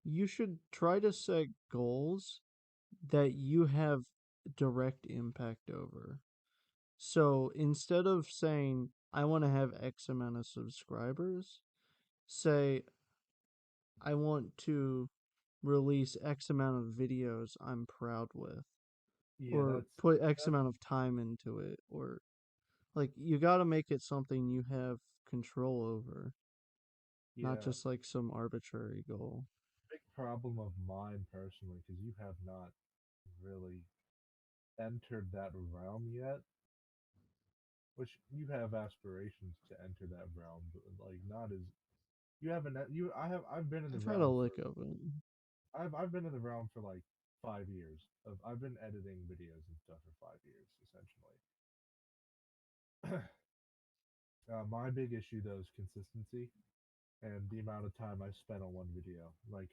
You should try to set goals that you have direct impact over. So instead of saying, I want to have X amount of subscribers, say, I want to release X amount of videos I'm proud with, Yeah, or that's put X that. amount of time into it, or like you got to make it something you have control over, not Yeah, just like some arbitrary goal. big problem of mine personally because you have not really entered that realm yet. Which you have aspirations to enter that realm, but like not as you haven't. I've been in the I've had a realm for lick of it. I've been in the realm for like 5 years. I've been editing videos and stuff for 5 years essentially. My big issue though is consistency and the amount of time I spent on one video. Like,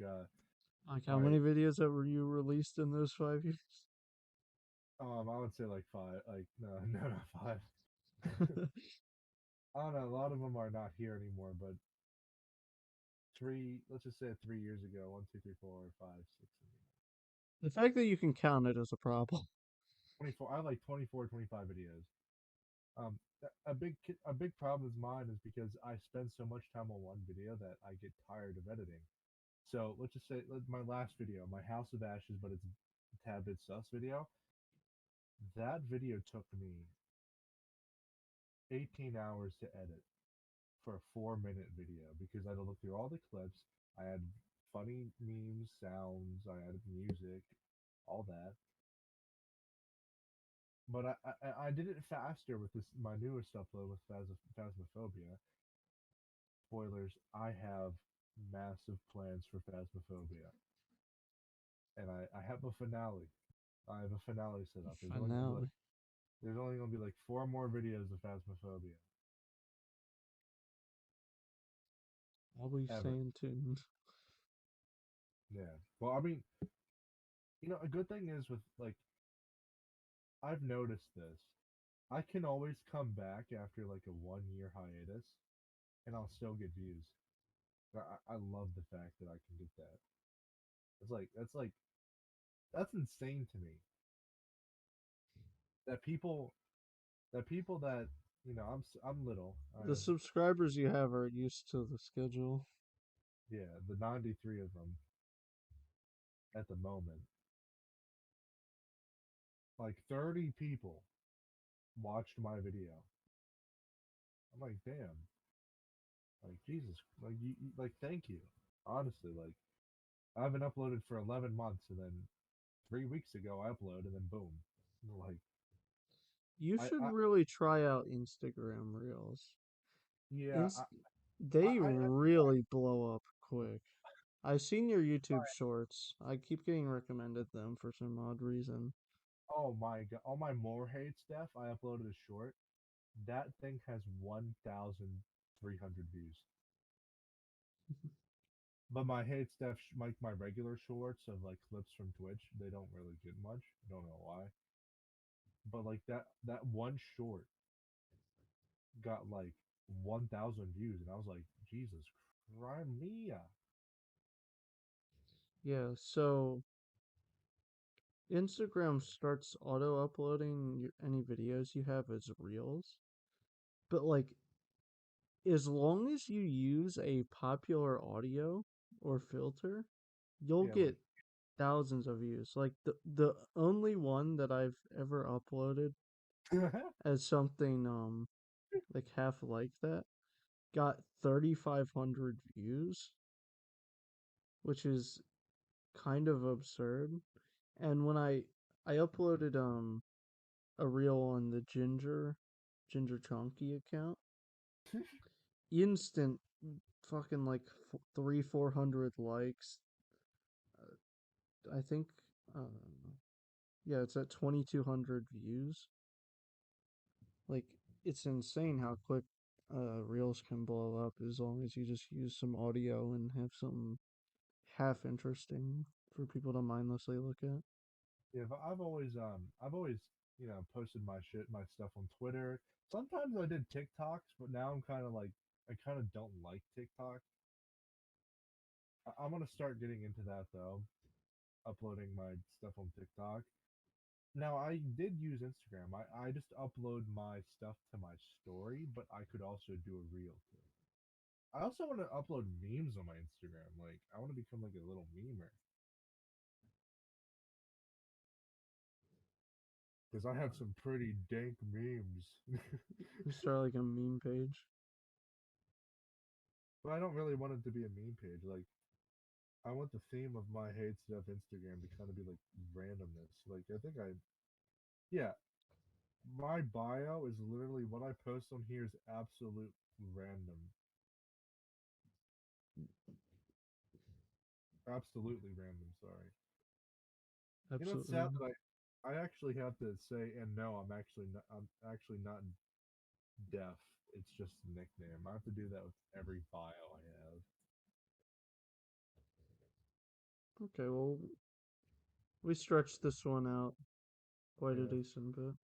how My many videos that were you released in those 5 years? I would say like five. Like no, no, not five. I don't know. A lot of them are not here anymore, but three. Let's just say 3 years ago. One, two, three, four, five, six, The fact that you can count it is a problem. 24. I have like 24, 25 videos. A big problem is mine is because I spend so much time on one video that I get tired of editing. So let's just say my last video, my House of Ashes, but it's a tad bit sus video. That video took me 18 hours to edit for a 4 minute video because I had to look through all the clips. I had funny memes, sounds, I added music, all that. But I did it faster with this my newest upload with Phasmophobia. Spoilers, I have massive plans for Phasmophobia. And I have a finale. I have a finale set up. Finale. There's only gonna be like 4 more videos of Phasmophobia. I'll be Ever. staying tuned. Yeah. Well, I mean, a good thing is with like I've noticed this. I can always come back after like a 1 year hiatus and I'll still get views. I love the fact that I can get that. That's insane to me. That people that I'm little. I The have subscribers you have are used to the schedule. yeah, the 93 of them at the moment. Like 30 people watched my video. I'm like, damn. Like Jesus, like thank you. Honestly, like I haven't uploaded for 11 months, and then 3 weeks ago I upload, and then boom, like You should I really try out Instagram Reels. yeah Inst- they I really blow up quick. I've seen your YouTube shorts. I keep getting recommended them for some odd reason. oh my god, all my more hate stuff I uploaded a short. That thing has 1,300 views. But my hate stuff, like my regular shorts of like clips from Twitch, they don't really get much. I don't know why. But like that one short got like 1,000 views, and I was like, Jesus Crimea. Yeah, so Instagram starts auto uploading any videos you have as Reels. But like, as long as you use a popular audio or filter, you'll Yeah, like get thousands of views. Like the only one that I've ever uploaded as something like half like that got 3,500 views, which is kind of absurd. And when I uploaded a reel on the Ginger Chunky account, instant fucking like 300-400 likes. I think yeah, it's at 2,200 views. Like, it's insane how quick reels can blow up as long as you just use some audio and have something half interesting for people to mindlessly look at. yeah. But I've always posted my stuff on Twitter. Sometimes I did TikToks, but now I'm kind of like I kind of don't like TikTok. I'm gonna start getting into that though, uploading my stuff on TikTok. Now I did use Instagram. I just upload my stuff to my story, but I could also do a reel too. I also want to upload memes on my Instagram. Like I want to become like a little memer because I have some pretty dank memes. You start like a meme page. But I don't really want it to be a meme page. Like I want the theme of my hate stuff Instagram to kind of be like randomness. Like I think yeah, my bio is literally what I post on here is absolute random. Absolutely random, sorry. You know, it's Absolutely. sad that I actually have to say, and no, I'm actually not deaf. It's just a nickname. I have to do that with every bio I have. Okay, well, we stretched this one out quite a Yeah, decent bit.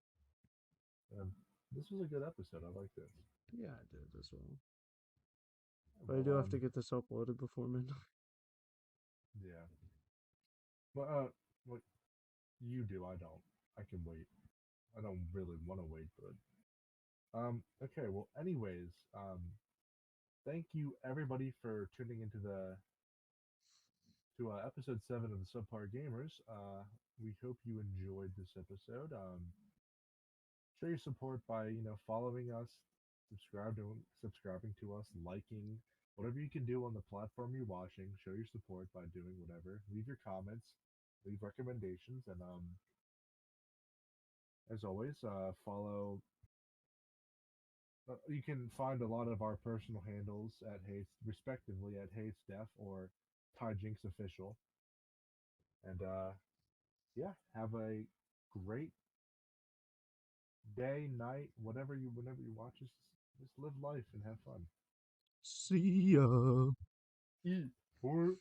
this was a good episode. I like this. Yeah, I did as well. But I Well, do have to get this uploaded before midnight. yeah. But what you do, I don't. I can wait. I don't really want to wait, but okay. Well, anyways, thank you everybody for tuning into the to episode 7 of the Subpar Gamers. We hope you enjoyed this episode. Show your support by following us, subscribing to us, liking whatever you can do on the platform you're watching. Show your support by doing whatever. Leave your comments, leave recommendations, and as always, follow. You can find a lot of our personal handles at Hates, respectively, at Hates Def or Ty Jinx Official. And yeah, have a great day, night, whenever you watch this. Just live life and have fun. See ya. Eat or